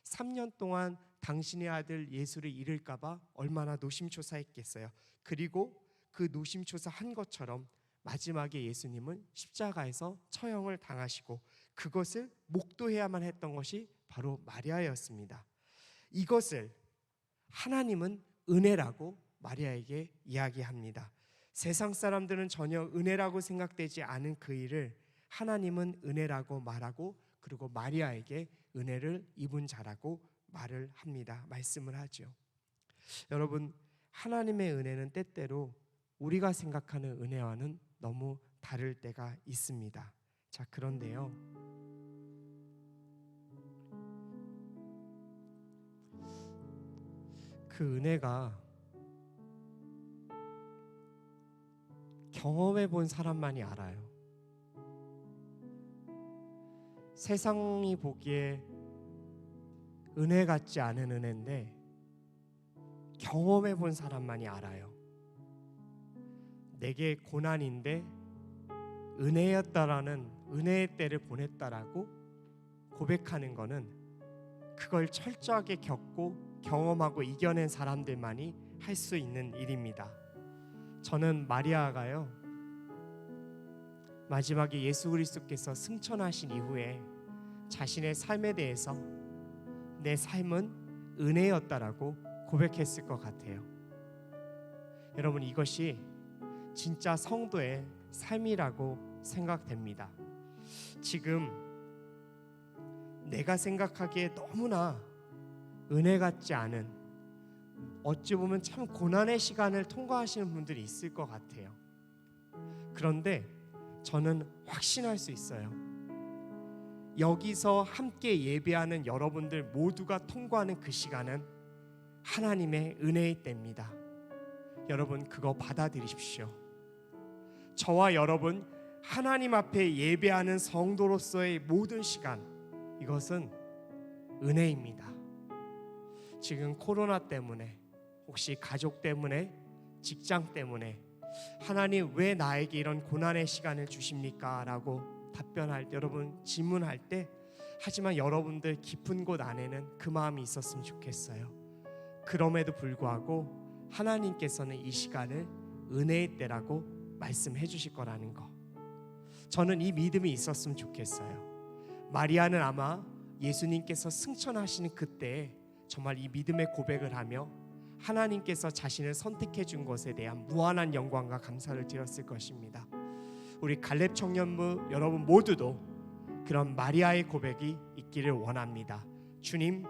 3년 동안 당신의 아들 예수를 잃을까 봐 얼마나 노심초사했겠어요. 그리고 그 노심초사한 것처럼 마지막에 예수님은 십자가에서 처형을 당하시고 그것을 목도해야만 했던 것이 바로 마리아였습니다. 이것을 하나님은 은혜라고 마리아에게 이야기합니다. 세상 사람들은 전혀 은혜라고 생각되지 않은 그 일을 하나님은 은혜라고 말하고 그리고 마리아에게 은혜를 입은 자라고 말을 합니다. 말씀을 하죠. 여러분 하나님의 은혜는 때때로 우리가 생각하는 은혜와는 너무 다를 때가 있습니다. 자, 그런데요. 그 은혜가 경험해 본 사람만이 알아요. 세상이 보기에 은혜 같지 않은 은혜인데 경험해 본 사람만이 알아요. 내게 고난인데 은혜였다라는 은혜의 때를 보냈다라고 고백하는 거는 그걸 철저하게 겪고 경험하고 이겨낸 사람들만이 할 수 있는 일입니다. 저는 마리아가요 마지막에 예수 그리스도께서 승천하신 이후에 자신의 삶에 대해서 내 삶은 은혜였다라고 고백했을 것 같아요. 여러분 이것이 진짜 성도의 삶이라고 생각됩니다. 지금 내가 생각하기에 너무나 은혜 같지 않은 어찌 보면 참 고난의 시간을 통과하시는 분들이 있을 것 같아요. 그런데 저는 확신할 수 있어요. 여기서 함께 예배하는 여러분들 모두가 통과하는 그 시간은 하나님의 은혜의 때입니다. 여러분 그거 받아들이십시오. 저와 여러분 하나님 앞에 예배하는 성도로서의 모든 시간, 이것은 은혜입니다. 지금 코로나 때문에 혹시 가족 때문에 직장 때문에 하나님 왜 나에게 이런 고난의 시간을 주십니까? 라고 답변할 때 여러분 질문할 때 하지만 여러분들 깊은 곳 안에는 그 마음이 있었으면 좋겠어요. 그럼에도 불구하고 하나님께서는 이 시간을 은혜의 때라고 말씀해 주실 거라는 거, 저는 이 믿음이 있었으면 좋겠어요. 마리아는 아마 예수님께서 승천하시는 그때에 정말 이 믿음의 고백을 하며 하나님께서 자신을 선택해 준 것에 대한 무한한 영광과 감사를 드렸을 것입니다. 우리 갈렙 청년부 여러분 모두도 그런 마리아의 고백이 있기를 원합니다. 주님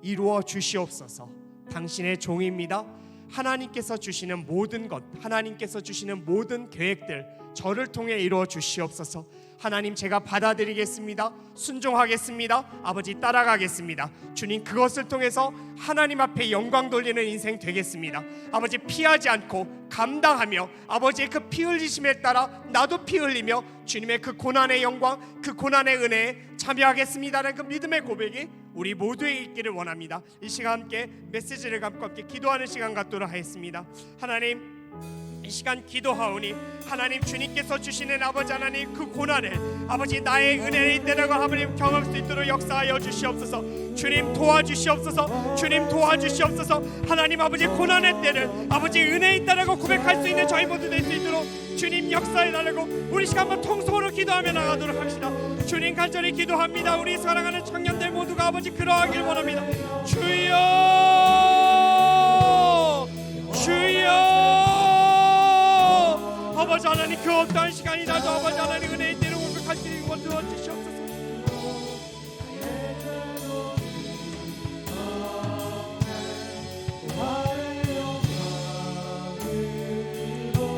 이루어 주시옵소서. 당신의 종입니다. 하나님께서 주시는 모든 것, 하나님께서 주시는 모든 계획들 저를 통해 이루어 주시옵소서. 하나님 제가 받아들이겠습니다. 순종하겠습니다. 아버지 따라가겠습니다. 주님 그것을 통해서 하나님 앞에 영광 돌리는 인생 되겠습니다. 아버지 피하지 않고 감당하며 아버지의 그 피 흘리심에 따라 나도 피 흘리며 주님의 그 고난의 영광, 그 고난의 은혜에 참여하겠습니다라는 그 믿음의 고백이 우리 모두에 있기를 원합니다. 이 시간 함께 메시지를 감고 함께 기도하는 시간 갖도록 하겠습니다. 하나님, 이 시간 기도하오니 하나님 주님께서 주시는 아버지 하나님 그 고난을 아버지 나의 은혜의 때라고 하나님 경험할 수 있도록 역사하여 주시옵소서. 주님 도와주시옵소서. 주님 도와주시옵소서. 하나님 아버지 고난의 때를 아버지 은혜의 때라고 고백할 수 있는 저희 모두 될 수 있도록 주님 역사해 달라고 우리 시간 한번 통성으로 기도하며 나가도록 합시다. 주님 간절히 기도합니다. 우리 사랑하는 청년들 모두가 아버지 그러하길 원합니다. 주여 주여 아버지 하나님 그 어떠한 시간이라도 아버지 하나님 은혜의 때로 고백할 수 있는 것 도와주시옵소서.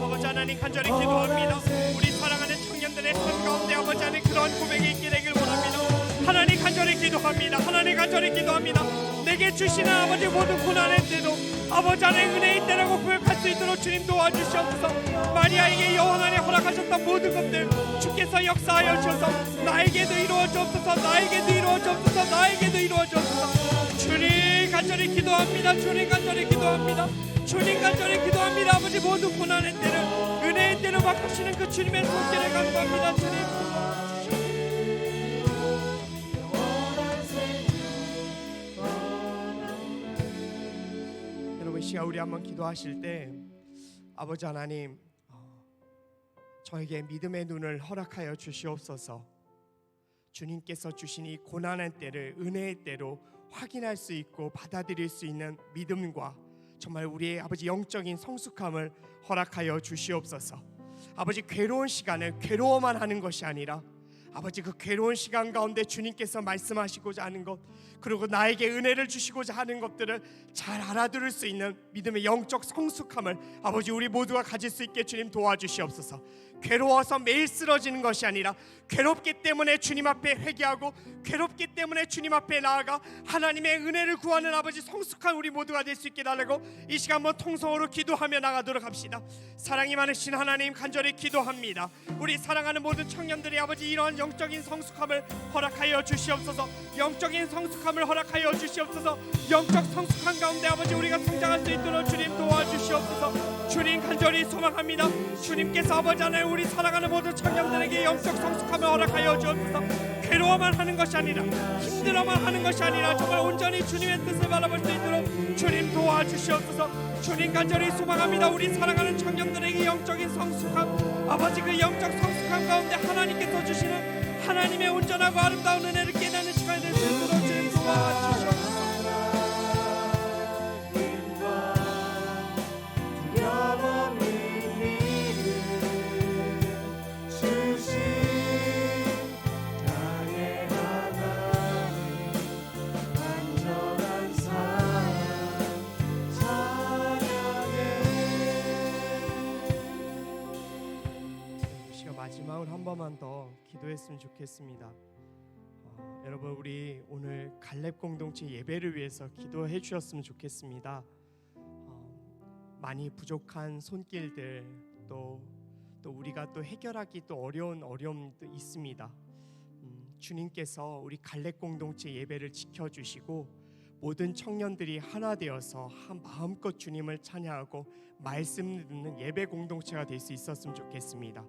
아버지 하나님 간절히 기도합니다. 우리 사랑하는 청년들의 삶 가운데 아버지 하나님 그러한 고백이 있게 되길 원합니다. 하나님 간절히 기도합니다. 하나님 간절히 기도합니다. 내게 주시는 아버지 모든 고난의 때도 아버지 하나님 은혜의 때라고 고백할 수 있도록 주님 도와주시옵소서. 마리아에게 여호와 하나님 허락하셨던 모든 것들 주께서 역사하여 주셔서 나에게도 이루어 주옵소서. 나에게도 이루어 주옵소서. 나에게도 이루어 주옵소서. 주님 간절히 기도합니다. 주님 간절히 기도합니다. 주님 간절히 기도합니다. 아버지 모든 고난의 때를 은혜의 때로 바꾸시는 그 주님의 손길을 간구합니다. 주님 여러분 시간 우리 한번 기도하실 때 아버지 하나님 저에게 믿음의 눈을 허락하여 주시옵소서. 주님께서 주신 이 고난의 때를 은혜의 때로 확인할 수 있고 받아들일 수 있는 믿음과 정말 우리의 아버지 영적인 성숙함을 허락하여 주시옵소서. 아버지 괴로운 시간을 괴로워만 하는 것이 아니라 아버지 그 괴로운 시간 가운데 주님께서 말씀하시고자 하는 것 그리고 나에게 은혜를 주시고자 하는 것들을 잘 알아들을 수 있는 믿음의 영적 성숙함을 아버지 우리 모두가 가질 수 있게 주님 도와주시옵소서. 괴로워서 매일 쓰러지는 것이 아니라 괴롭기 때문에 주님 앞에 회개하고 괴롭기 때문에 주님 앞에 나아가 하나님의 은혜를 구하는 아버지 성숙한 우리 모두가 될 수 있게 달라고 이 시간 한번 통성으로 기도하며 나가도록 합시다. 사랑이 많으신 하나님 간절히 기도합니다. 우리 사랑하는 모든 청년들이 아버지 이러한 영적인 성숙함을 허락하여 주시옵소서. 영적인 성숙함을 허락하여 주시옵소서. 영적 성숙함 가운데 아버지 우리가 성장할 수 있도록 주님 도와주시옵소서. 주님 간절히 소망합니다. 주님께서 아버지 하나님 우리 사랑하는 모든 청년들에게 영적 성숙함을 허락하여 주옵소서. 괴로워만 하는 것이 아니라 힘들어만 하는 것이 아니라 정말 온전히 주님의 뜻을 바라볼 수 있도록 주님 도와주시옵소서. 주님 간절히 소망합니다. 우리 사랑하는 청년들에게 영적인 성숙함 아버지 그 영적 성숙함 가운데 하나님께서 주시는 하나님의 온전하고 아름다운 은혜를 깨닫는 시간이 될 수 있도록 주님 도와주시옵소서. 마지막으로 한 번만 더 기도했으면 좋겠습니다. 여러분 우리 오늘 갈렙 공동체 예배를 위해서 기도해 주셨으면 좋겠습니다. 많이 부족한 손길들 또 우리가 또 해결하기 또 어려운 어려움도 있습니다. 주님께서 우리 갈렙 공동체 예배를 지켜주시고 모든 청년들이 하나 되어서 한 마음껏 주님을 찬양하고 말씀을 듣는 예배 공동체가 될 수 있었으면 좋겠습니다.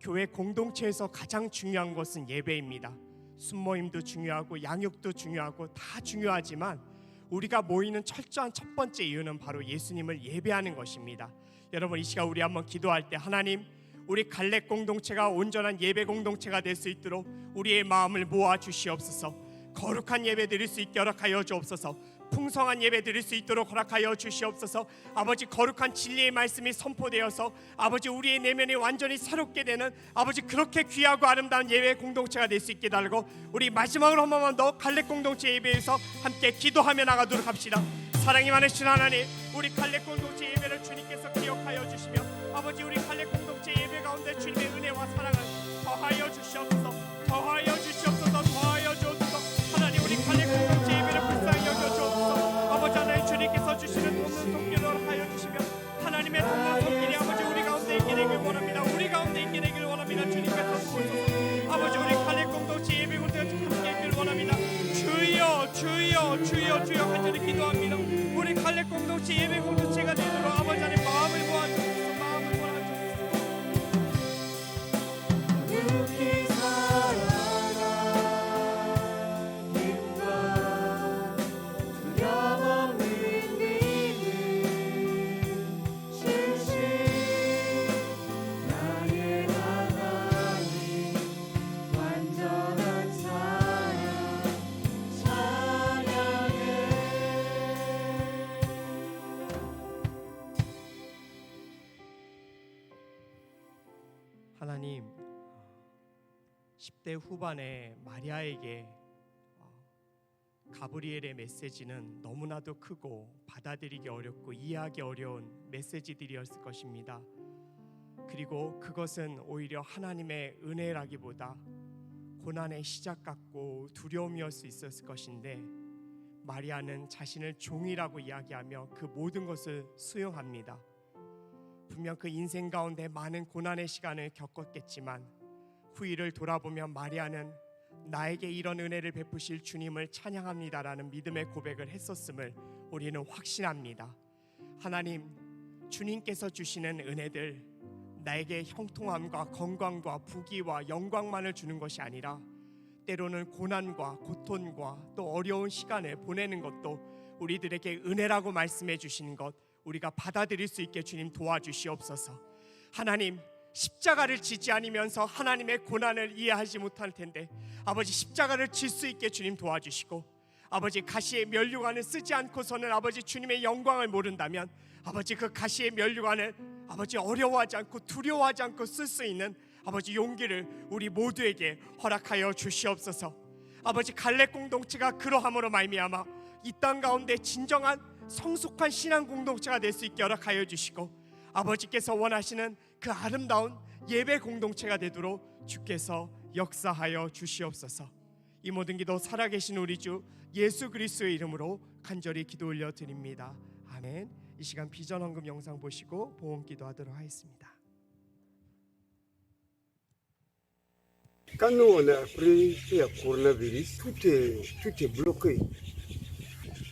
교회 공동체에서 가장 중요한 것은 예배입니다. 순모임도 중요하고 양육도 중요하고 다 중요하지만 우리가 모이는 철저한 첫 번째 이유는 바로 예수님을 예배하는 것입니다. 여러분 이 시간 우리 한번 기도할 때 하나님 우리 갈렙 공동체가 온전한 예배 공동체가 될 수 있도록 우리의 마음을 모아 주시옵소서. 거룩한 예배 드릴 수 있게 허락하여 주옵소서. 풍성한 예배 드릴 수 있도록 허락하여 주시옵소서. 아버지 거룩한 진리의 말씀이 선포되어서 아버지 우리의 내면이 완전히 새롭게 되는 아버지 그렇게 귀하고 아름다운 예배 공동체가 될 수 있게 달고 우리 마지막으로 한 번만 더 갈렙 공동체 예배에서 함께 기도하며 나가도록 합시다. 사랑이 많으신 하나님 우리 갈렙 공동체 예배를 주님께서 기억하여 주시며 아버지 우리 갈렙 공동체 예배 가운데 주님의 은혜와 사랑을 더하여 주시옵소서. 더하여 주시옵소서. 더하여 주옵소서. 하나님 우리 갈렙 공동체 예배를 불쌍히 여겨주옵소서. 아버지 하나님 주님께서 주시는 돕는 손길을 하여 주시며 하나님의 돕는 손길이 아버지 우리 가운데 있게 되길 원합니다. 우리 가운데 있게 되길 원합니다. 주님께서 도우소서. 아버지 우리 갈렙 공동체 예배 공동체 함께 있길 원합니다. 주여 주여 주여 주여 간절히 기도합니다. 우리 갈렙 공동체 예배 공동체가 되도록 아버지 하나님 마음을 모아주소서. 마음을 모아주소서. 육이 살아나님과 두려움없는 믿음 주신 나의 하나님 완전한 사랑 찬양해. 하나님, 10대 후반의 마리아에게 가브리엘의 메시지는 너무나도 크고 받아들이기 어렵고 이해하기 어려운 메시지들이었을 것입니다. 그리고 그것은 오히려 하나님의 은혜라기보다 고난의 시작 같고 두려움이었을 수 있었을 것인데, 마리아는 자신을 종이라고 이야기하며 그 모든 것을 수용합니다. 분명 그 인생 가운데 많은 고난의 시간을 겪었겠지만 후일을 돌아보면 마리아는 나에게 이런 은혜를 베푸실 주님을 찬양합니다라는 믿음의 고백을 했었음을 우리는 확신합니다. 하나님, 주님께서 주시는 은혜들, 나에게 형통함과 건강과 부귀와 영광만을 주는 것이 아니라 때로는 고난과 고통과 또 어려운 시간을 보내는 것도 우리들에게 은혜라고 말씀해 주시는 것, 우리가 받아들일 수 있게 주님 도와주시옵소서. 하나님, 십자가를 지지 않으면서 하나님의 고난을 이해하지 못할 텐데 아버지 십자가를 질 수 있게 주님 도와주시고, 아버지 가시의 면류관을 쓰지 않고서는 아버지 주님의 영광을 모른다면 아버지 그 가시의 면류관을 아버지 어려워하지 않고 두려워하지 않고 쓸 수 있는 아버지 용기를 우리 모두에게 허락하여 주시옵소서. 아버지 갈렙 공동체가 그러함으로 말미암아 이 땅 가운데 진정한 성숙한 신앙 공동체가 될 수 있게 허락하여 주시고, 아버지께서 원하시는 그 아름다운 예배 공동체가 되도록 주께서 역사하여 주시옵소서. 이 모든 기도 살아계신 우리 주 예수 그리스도의 이름으로 간절히 기도 올려 드립니다. 아멘. 이 시간 비전 헌금 영상 보시고 보험 기도하도록 하겠습니다. Quand nous on a appris qu'il y a coronavirus, tout est bloqué.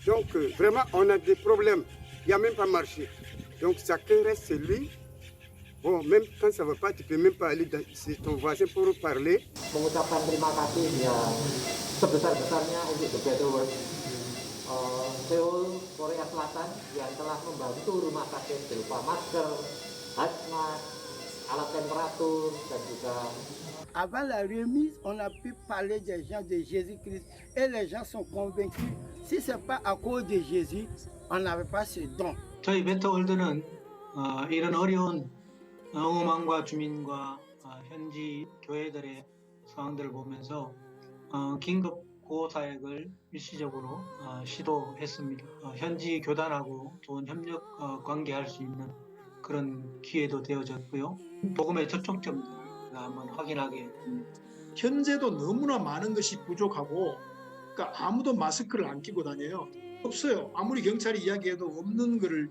Donc vraiment on a des problèmes. Il n'y a même pas marché. Donc chacun reste chez lui. Bon, même quand ça ne va pas, tu ne peux même pas aller chez ton voisin pour parler. Mengucapkan terima kasih yang sebesar-besarnya untuk The Better World Seoul, Korea Selatan yang telah membantu rumah sakit berupa masker, hazmat, alat temperatur dan juga. Avant la remise, on a pu parler des gens de Jésus-Christ et les gens sont convaincus. Si ce n'est pas à cause de Jésus, on n'avait pas ce don. 저희 베터월드는 이런 어려운 응원망과 주민과 현지 교회들의 상황들을 보면서 긴급 구호사역을 일시적으로 시도했습니다. 현지 교단하고 좋은 협력 관계할 수 있는 그런 기회도 되어졌고요. 복음의 접촉점들 한번 확인하게 됩니다. 현재도 너무나 많은 것이 부족하고, 그러니까 아무도 마스크를 안 끼고 다녀요. 없어요. 아무리 경찰이 이야기해도 없는 거를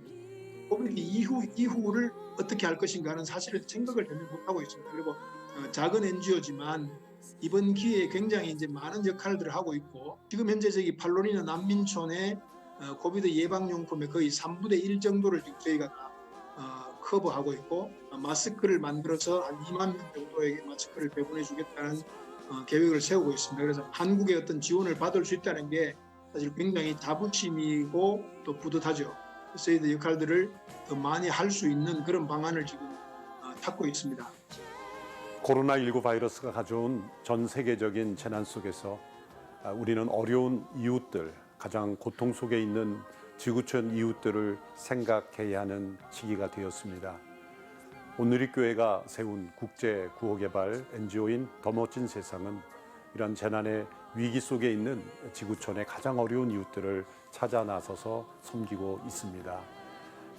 코비드 이후를 어떻게 할 것인가 하는 사실을 생각을 전혀 못하고 있습니다. 그리고 작은 NGO지만 이번 기회에 굉장히 이제 많은 역할들을 하고 있고, 지금 현재 저기 팔로리나 난민촌에 코비드 예방용품의 거의 3분의 1 정도를 지금 저희가 커버하고 있고, 마스크를 만들어서 한 2만 명 정도에게 마스크를 배분해 주겠다는 계획을 세우고 있습니다. 그래서 한국의 어떤 지원을 받을 수 있다는 게 사실 굉장히 자부심이고 또 뿌듯하죠. 저희들 역할들을 더 많이 할 수 있는 그런 방안을 지금 찾고 있습니다. 코로나19 바이러스가 가져온 전 세계적인 재난 속에서 우리는 어려운 이웃들, 가장 고통 속에 있는 지구촌 이웃들을 생각해야 하는 시기가 되었습니다. 온누리교회가 세운 국제 구호개발 NGO인 더 멋진 세상은 이런 재난의 위기 속에 있는 지구촌의 가장 어려운 이웃들을 찾아 나서서 섬기고 있습니다.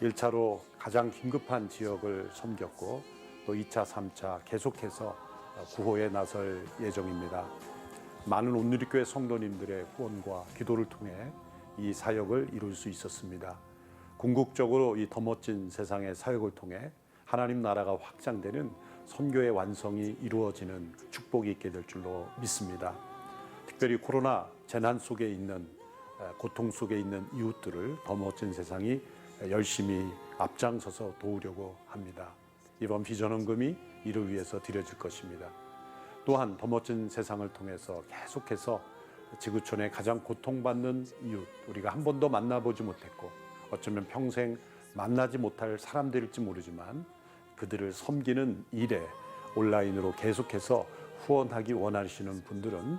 1차로 가장 긴급한 지역을 섬겼고 또 2차, 3차 계속해서 구호에 나설 예정입니다. 많은 온누리교회 성도님들의 후원과 기도를 통해 이 사역을 이룰 수 있었습니다. 궁극적으로 이 더 멋진 세상의 사역을 통해 하나님 나라가 확장되는 선교의 완성이 이루어지는 축복이 있게 될 줄로 믿습니다. 특별히 코로나 재난 속에 있는 고통 속에 있는 이웃들을 더 멋진 세상이 열심히 앞장서서 도우려고 합니다. 이번 비전헌금이 이를 위해서 드려질 것입니다. 또한 더 멋진 세상을 통해서 계속해서 지구촌의 가장 고통받는 이웃, 우리가 한 번도 만나보지 못했고 어쩌면 평생 만나지 못할 사람들일지 모르지만 그들을 섬기는 일에 온라인으로 계속해서 후원하기 원하시는 분들은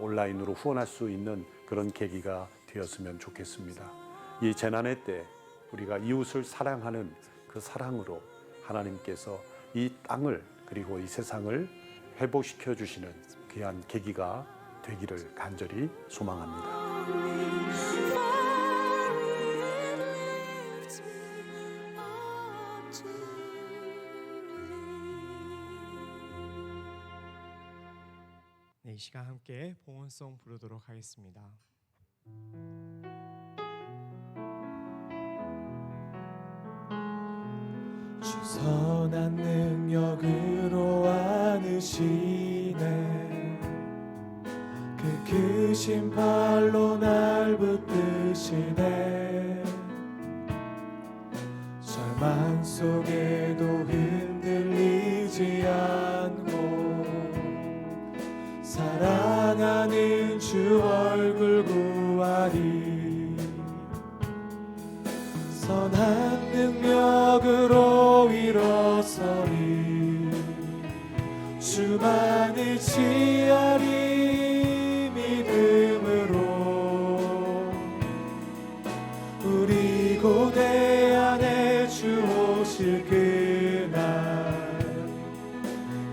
온라인으로 후원할 수 있는 그런 계기가 되었으면 좋겠습니다. 이 재난의 때 우리가 이웃을 사랑하는 그 사랑으로 하나님께서 이 땅을 그리고 이 세상을 회복시켜 주시는 귀한 계기가 되기를 간절히 소망합니다. 네, 이 시간 함께 봉헌송 부르도록 하겠습니다. 주 선한 능력으로 안으시네 그 크신 팔로 날 붙드시네 절망 속에도 흔들리지 않고 사랑하는 주 얼굴 구하리 선한 능력으로 일어서리 주만을 지하리 믿음으로 우리 고대 안에 주 오실 그날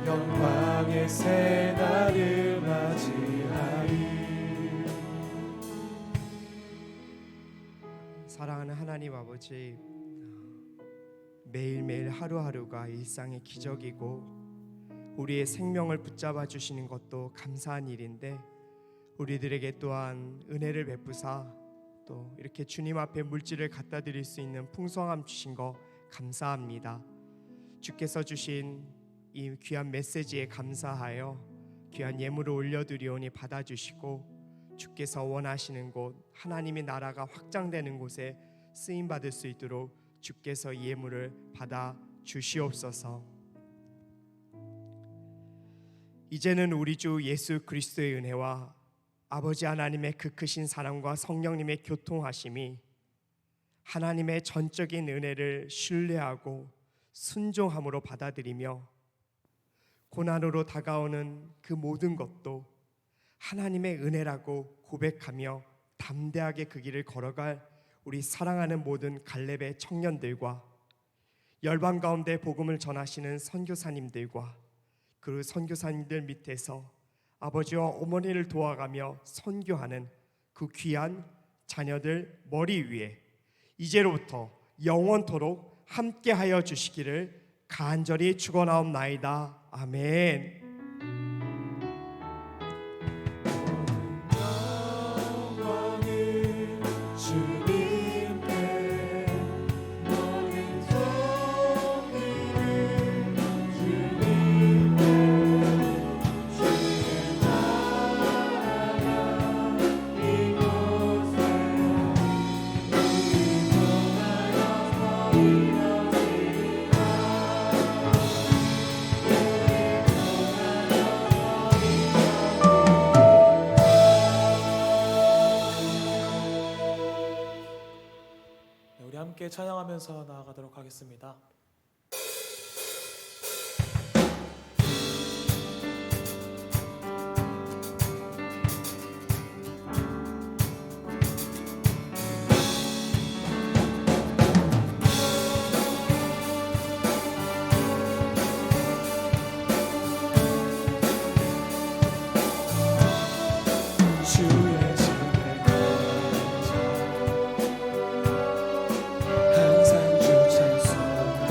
영광의 새날을 맞이하리. 사랑하는 하나님 아버지, 매일매일 하루하루가 일상의 기적이고 우리의 생명을 붙잡아 주시는 것도 감사한 일인데 우리들에게 또한 은혜를 베푸사 또 이렇게 주님 앞에 물질을 갖다 드릴 수 있는 풍성함 주신 거 감사합니다. 주께서 주신 이 귀한 메시지에 감사하여 귀한 예물을 올려드리오니 받아주시고 주께서 원하시는 곳 하나님의 나라가 확장되는 곳에 쓰임받을 수 있도록 주께서 이 예물을 받아 주시옵소서. 이제는 우리 주 예수 그리스도의 은혜와 아버지 하나님의 그 크신 사랑과 성령님의 교통하심이 하나님의 전적인 은혜를 신뢰하고 순종함으로 받아들이며 고난으로 다가오는 그 모든 것도 하나님의 은혜라고 고백하며 담대하게 그 길을 걸어갈 우리 사랑하는 모든 갈렙의 청년들과 열방 가운데 복음을 전하시는 선교사님들과 그 선교사님들 밑에서 아버지와 어머니를 도와가며 선교하는 그 귀한 자녀들 머리 위에 이제로부터 영원토록 함께하여 주시기를 간절히 축원하옵나이다. 아멘. 우리 함께 찬양하면서 나아가도록 하겠습니다. 항상 주 찬송하리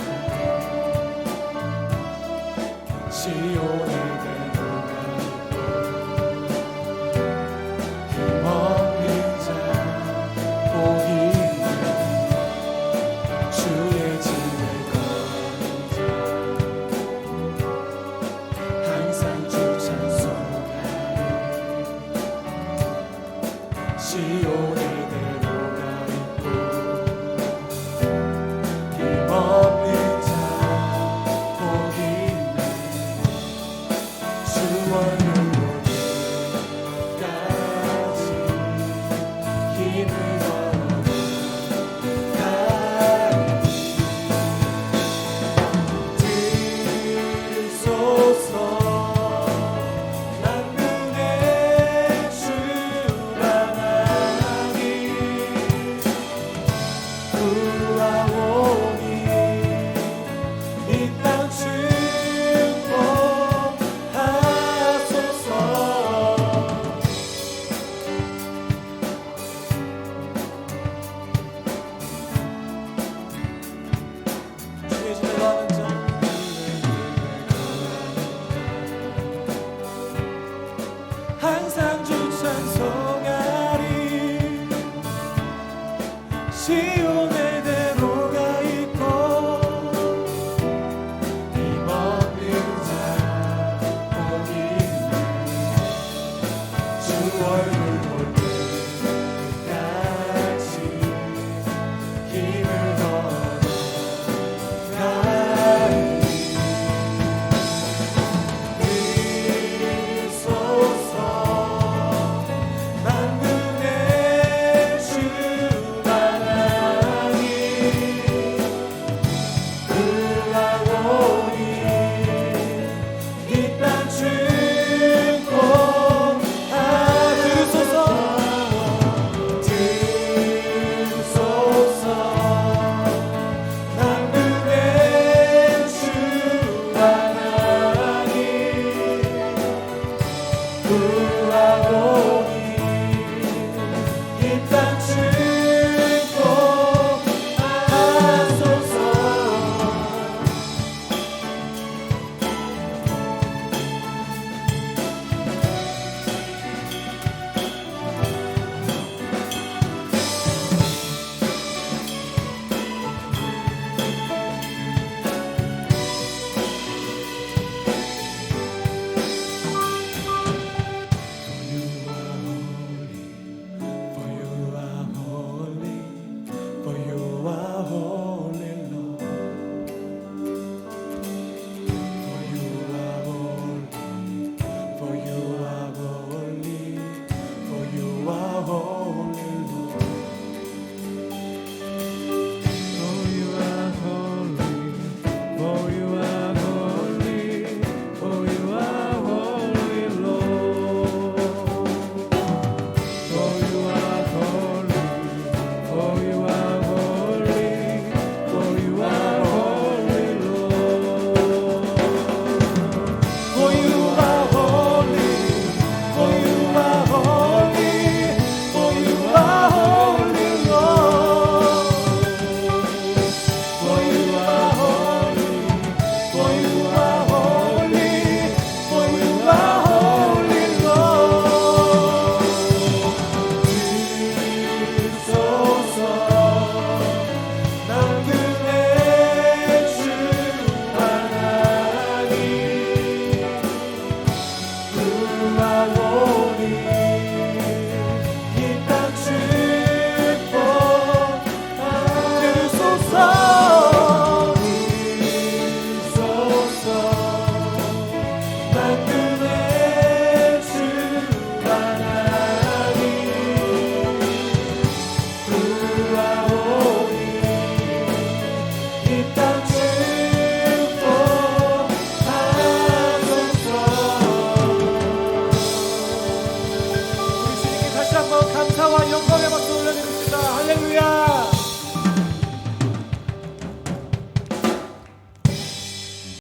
내대로가 있고 힘없는 자 복 있는 주원으로 끝까지 힘을 얻어가리 들으소서 만군의 주라 하나님 구하오니 이 땅 축복하소서 주의 집에 가는 자 항상 주 찬송하리 시온